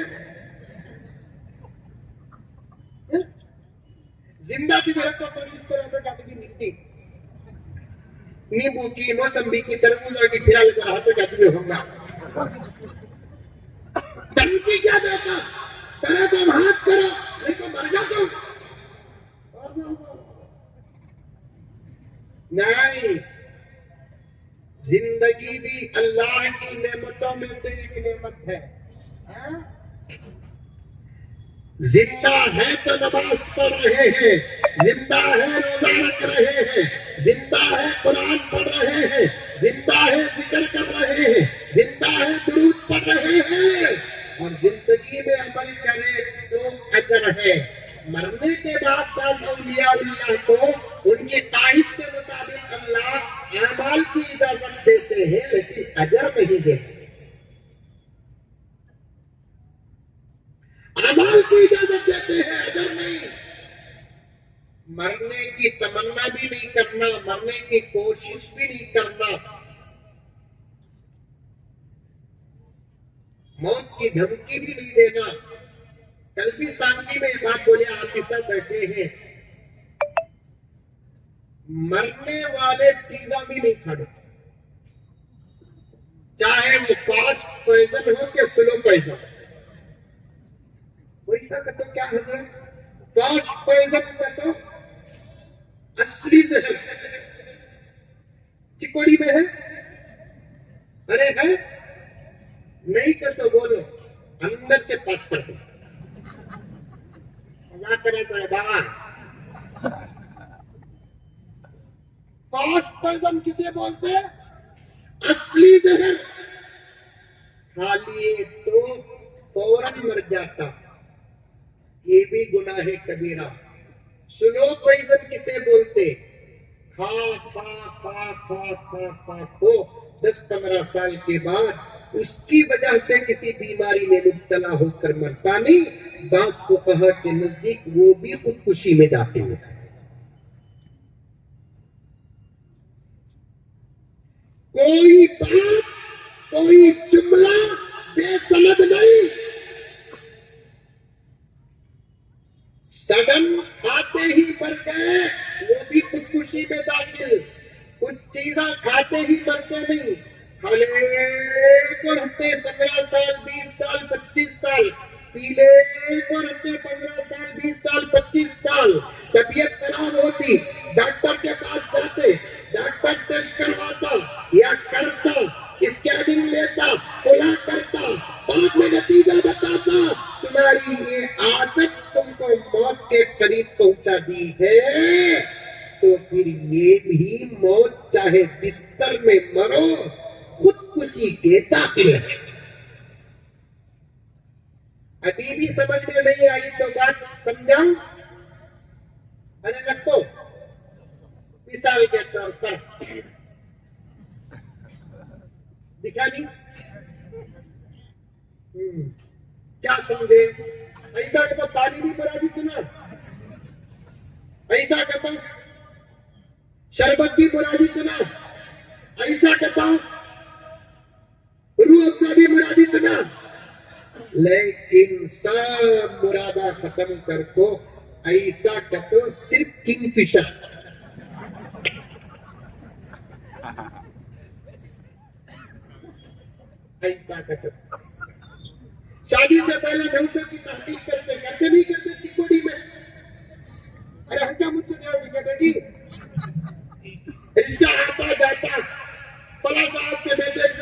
Speaker 2: زندہ کی بھی رکھو، کوشش کرو تو جاتی بھی ملتی، نیمبو کی، موسمبی کی، تربوزہ کی پھرا لے کر ہاتھوں جاتی بھی ہوگا۔ دھمکی کیا دیتا؟ کرے تو ہاتھ کرو، نہیں تو مر جاتے۔ نہیں، زندگی بھی اللہ کی نعمتوں میں سے ایک نعمت ہے۔ زندہ ہے تو نماز پڑھ رہے ہیں، زندہ ہے روزہ رکھ رہے ہیں، زندہ ہے قرآن پڑھ رہے ہیں، زندہ ہے ذکر کر رہے ہیں، زندہ ہے درود پڑھ رہے ہیں، اور زندگی میں عمل کرے تو اجر ہے۔ مرنے کے بعد بعض اولیاء اللہ کو ان کی خواہش کے مطابق اللہ اعمال کی اجازت دیتے ہیں، لیکن اجر نہیں دیتے۔ اعمال کی اجازت دیتے ہیں، اجر نہیں۔ مرنے کی تمنا بھی نہیں کرنا، مرنے کی کوشش بھی نہیں کرنا، موت کی دھمکی بھی نہیں دینا۔ کل بھی سامنے میں بات بولے، آپ بھی سب بیٹھے ہیں، مرنے والے چیزاں بھی نہیں کھانا، چاہے وہ فاسٹ پوائزن ہو کہ سلو پوائزن۔ ویسا کہتے کیا حضرت؟ فاسٹ پوائزن کہتے اصلی زہر چکوڑی میں ہے، ارے ہے نہیں کہ تو بولو، اندر سے پاس کر دو، مذاق کرے تو بابا۔ فاسٹ پوائزن کسے بولتے ہیں؟ اصلی زہر کھا لیے تو فوراً مر جاتا، یہ بھی گناہ کبیرہ۔ سلو پوائزن کسے بولتے؟ کھا کھا کھا کھا کھا کھا کھو 10-15 سال کے بعد اس کی وجہ سے کسی بیماری میں مبتلا ہو کر مرتا نہیں، بعض فقہا کے نزدیک وہ بھی خودکشی میں داخل ہوتا ہے۔ کوئی بات، کوئی جملہ بے سند نہیں۔ سڈن کھاتے ہی مر گئے، وہ بھی خودکشی میں داخل۔ کچھ چیزاں کھاتے ہی مرتے نہیں، کھالے کو رہتے 15 سال 20 سال 25 سال، پیلے کو رہتے 15 سال 20 سال 25 سال، طبیعت خراب ہوتی، ڈاکٹر کے پاس جاتے، ڈاکٹر ٹیسٹ کرواتا یا کرتا، اسکیننگ لیتا، کھلا کرتا، بعد میں نتیجہ بتاتا تمہاری یہ عادت تم کو موت کے قریب پہنچا دی ہے، تو پھر یہ بھی موت چاہے بستر میں مرو خودکشی کے داخل ہے۔ ابھی بھی سمجھ میں نہیں آئی تو بات سمجھاؤں؟ ارے رکھو، مثال کے طور پر دکھا نہیں کیا سمجھے؟ ایسا کہ پانی بھی مرادی چنا، ایسا کہتا شربت بھی مرادی چنا، ایسا کہتا روح افزا بھی مرادی چنا، لیکن سب مرادہ ختم کر کو ایسا کہتا صرف کنگ فشر۔ ایسا کہتا شادی سے پہلے نوشوں کی تحقیق کرتے نہیں کرتے چکوڑی میں؟ ارے ہم کیا مجھ کو دیا دیکھا بیٹی، رشتہ آتا جاتا، فلاں صاحب کے بیٹے سے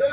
Speaker 2: 2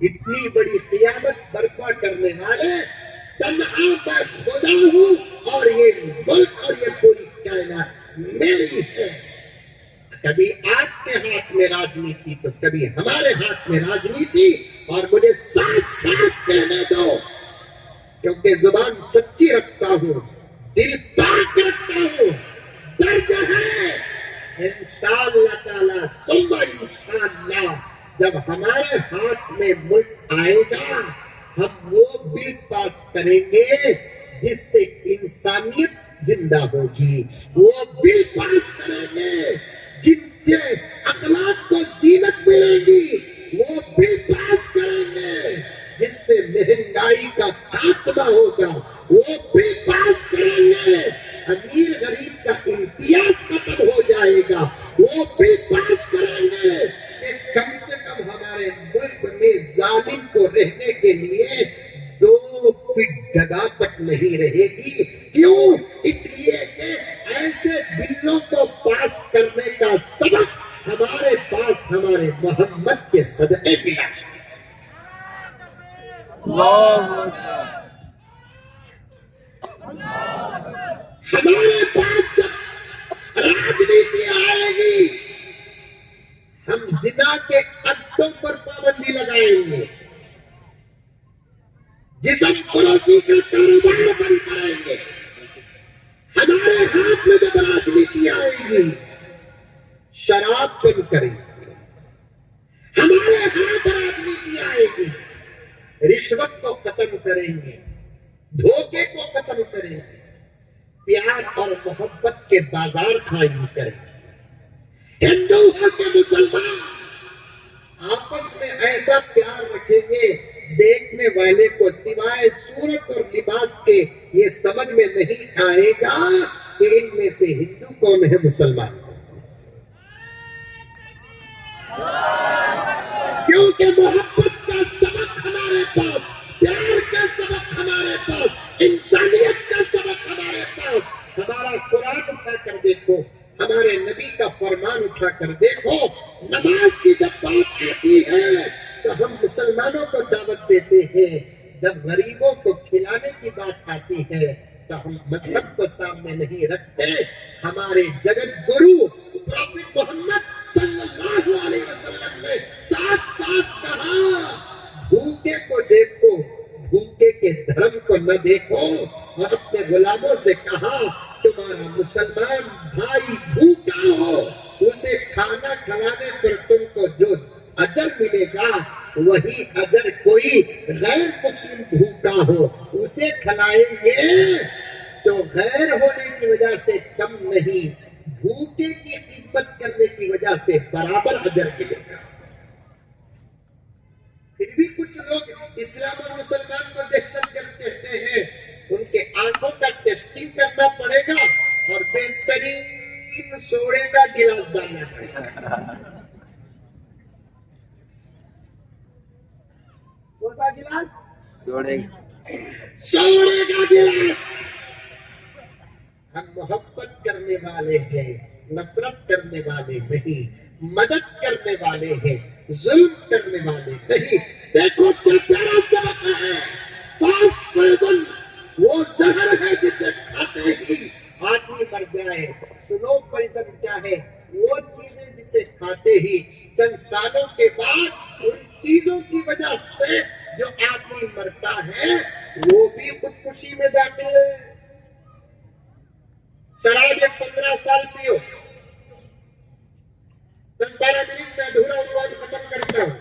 Speaker 2: اتنی بڑی قیامت برپا کرنے والے تنہا میں خدا ہوں، اور یہ ملک اور یہ پوری کائنات میری ہے۔ کبھی آپ کے ہاتھ میں راجنیتی تو کبھی ہمارے ہاتھ میں راجنیتی، اور مجھے ساتھ ساتھ کہنے دو، کیونکہ زبان سچی رکھتا ہوں، دل پاک رکھتا ہوں، درد ہے انشاءاللہ تعالی ثم انشاءاللہ جب ہمارے ہاتھ میں ملک آئے گا، ہم وہ بل پاس کریں گے جس سے انسانیت زندہ ہوگی، وہ بل پاس کریں گے جن سے اخلاق کو زینت ملے گی، وہ بل پاس کریں گے جس سے مہنگائی کا خاتمہ ہوگا، وہ بل پاس کریں گے امیر غریب کا امتیاز ختم ہو جائے گا، وہ بل پاس کریں گے کہ کم سے کم ہمارے ملک میں ظالم کو رہنے کے لیے 2 فٹ جگہ تک نہیں رہے گی۔ کیوں؟ اس لیے کہ ایسے بلوں کو پاس کرنے کا سبق ہمارے پاس ہمارے محمد کے صدقے ملا۔ ہمارے پاس جب راجنیتی آئے گی، ہم زنا کے اڈوں پر پابندی لگائیں گے، جسم فروشی کا کاروبار بند کریں گے۔ ہمارے ہاتھ میں جب راجنیتی آئے گی، شراب بند کریں گے۔ ہمارے ہاتھ راجنیتی آئے گی، رشوت کو ختم کریں گے، دھوکے کو ختم کریں گے، پیار اور محبت کے بازار قائم کریں گے۔ ہندو ہو کے مسلمان آپس میں ایسا پیار رکھیں گے، دیکھنے والے کو سوائے صورت اور لباس کے یہ سمجھ میں نہیں آئے گا کہ ان میں سے ہندو کون ہے، مسلمان کون ہے۔ کیونکہ محبت کا سبق ہمارے پاس، پیار کا سبق ہمارے پاس، انسانیت کا سبق ہمارے پاس۔ ہمارا قرآن اٹھا کر دیکھو، ہمارے نبی کا فرمان اٹھا کر دیکھو، نماز کی جب بات آتی ہے تو ہم مسلمانوں کو دعوت دیتے ہیں، جب غریبوں کو کھلانے کی بات آتی ہے تو ہم مذہب کو سامنے نہیں رکھتے۔ ہمارے جگت گرو پروفیٹ محمد صلی اللہ علیہ وسلم نے ساتھ ساتھ کہا، بھوکے کو دیکھو، بھوکے کے دھرم کو نہ دیکھو، اور اپنے غلاموں سے کہا تمہارا مسلمان بھائی بھوکا ہو، اسے کھانا کھلانے پر تم کو جو اجر ملے گا وہی اجر کوئی غیر مسلم بھوکا ہو اسے کھلائیں گے تو غیر ہونے کی وجہ سے کم نہیں، بھوکے کی خدمت کرنے کی وجہ سے برابر اجر ملے گا۔ پھر بھی کچھ لوگ اسلام اور مسلمان کو دہشت گرد کہتے ہیں، ان کے آنکھوں کا ٹیسٹنگ کرنا پڑے گا اور بہترین سوڈے کا گلاس ڈالنا پڑے گا۔ کون سا گلاس؟ سوڈے کا گلاس۔ ہم محبت کرنے والے ہیں، نفرت کرنے والے نہیں، مدد کرنے والے ہیں، ظلم کرنے والے نہیں۔ دیکھو کیا پیارا سبق ہے، فاسٹ پوائزن وہ زہر ہے جسے کھاتے ہی آدمی مر جائے، سلو پوائزن کیا ہے، وہ چیزیں جسے کھاتے ہی چند سالوں کے بعد ان چیزوں کی وجہ سے جو آدمی مرتا ہے وہ بھی خودکشی میں داخل ہے۔ شراب 15 سال پیو، 10-12 منٹ میں ادھورا عنوان ختم کرتا ہوں۔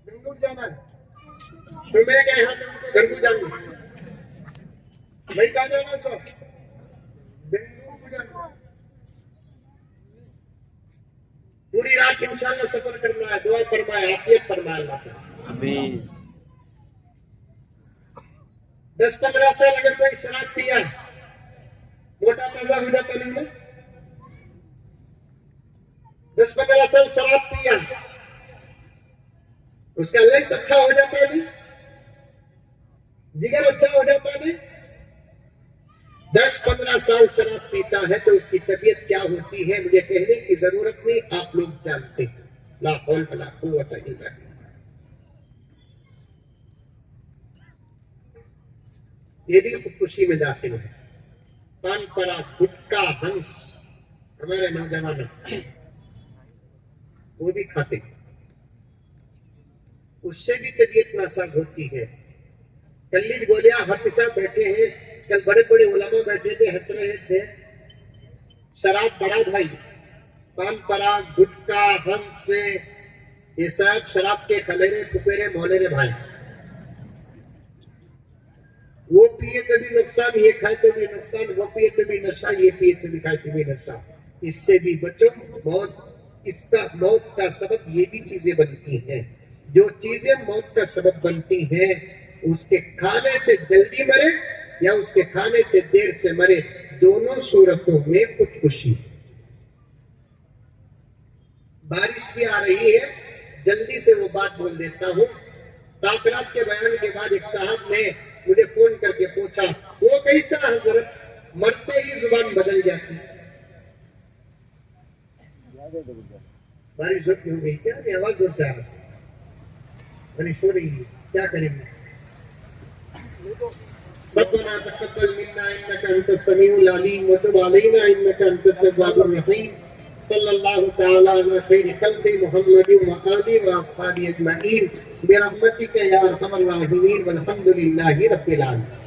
Speaker 2: بنگلور جانا ہے پھر میں کیا یہاں سے گھر کو جاؤں گا، میں کہاں جانا سر بنگلور کو جانا، پوری رات انشاءاللہ سفر کرنا ہے۔ دعا فرمائے، عافیت فرمائے اللہ تعالیٰ، آمین۔ 10-15 سال اگر کوئی شراب پیا موٹا تازہ ہو جاتا نہیں ہے؟ 10-15 سال شراب پیا اس کا لنگس اچھا ہو جاتا ہے نہیں، جگر اچھا ہو جاتا ہے نہیں۔ 10-15 سال شراب پیتا ہے تو اس کی طبیعت کیا ہوتی ہے مجھے کہنے کی ضرورت نہیں، آپ لوگ جانتے ہیں۔ لا حول ولا قوت الا باللہ۔ یہ بھی خودکشی میں داخل ہے۔ پان پرا، گٹکا، ہنس، ہمارے نوجوان وہ بھی کھاتے، اس سے بھی طبیعت ناساز ہوتی ہے۔ کلید گولیا حافظ صاحب بیٹھے ہیں، کل بڑے بڑے علماء بیٹھے تھے، ہنس رہے تھے۔ شراب بڑا بھائی، پان پرا، گٹکا، ہنس سے یہ سب شراب کے خلیرے پپیرے مولرے بھائی، وہ پیے تو بھی نقصان، یہ کھائے تو بھی نقصان، وہ پیے تو بھی نشہ، یہ پیے تو بھی کھائے تو بھی نشہ۔ اس سے بھی بچو، موت کا سبب یہ بھی چیزیں بنتی ہیں۔ جو چیزیں موت کا سبب بنتی ہیں، اس کے کھانے سے جلدی مرے یا اس کے کھانے سے دیر سے مرے، دونوں صورتوں میں خودکشی۔ بارش بھی آ رہی ہے، جلدی سے وہ بات بول دیتا ہوں۔ تاکرات کے بیان کے بعد ایک صاحب نے مجھے فون کر کے پوچھا، وہ کیسا حضرت، مرتے ہی زبان بدل جاتی؟ بارش ہوتی ہو گئی کیا؟ آواز زور سے آ رہا ہے، بارش ہو رہی ہے، کیا کریں گے؟ ربنا تقبل منا انك انت السميع العليم وتب علينا انك انت التواب الرحيم صلی اللہ تعالی علی خیر خلق محمد وآلہ واصحابہ اجمعین برحمتک یا ارحم الراحمین والحمد للہ رب العالمین۔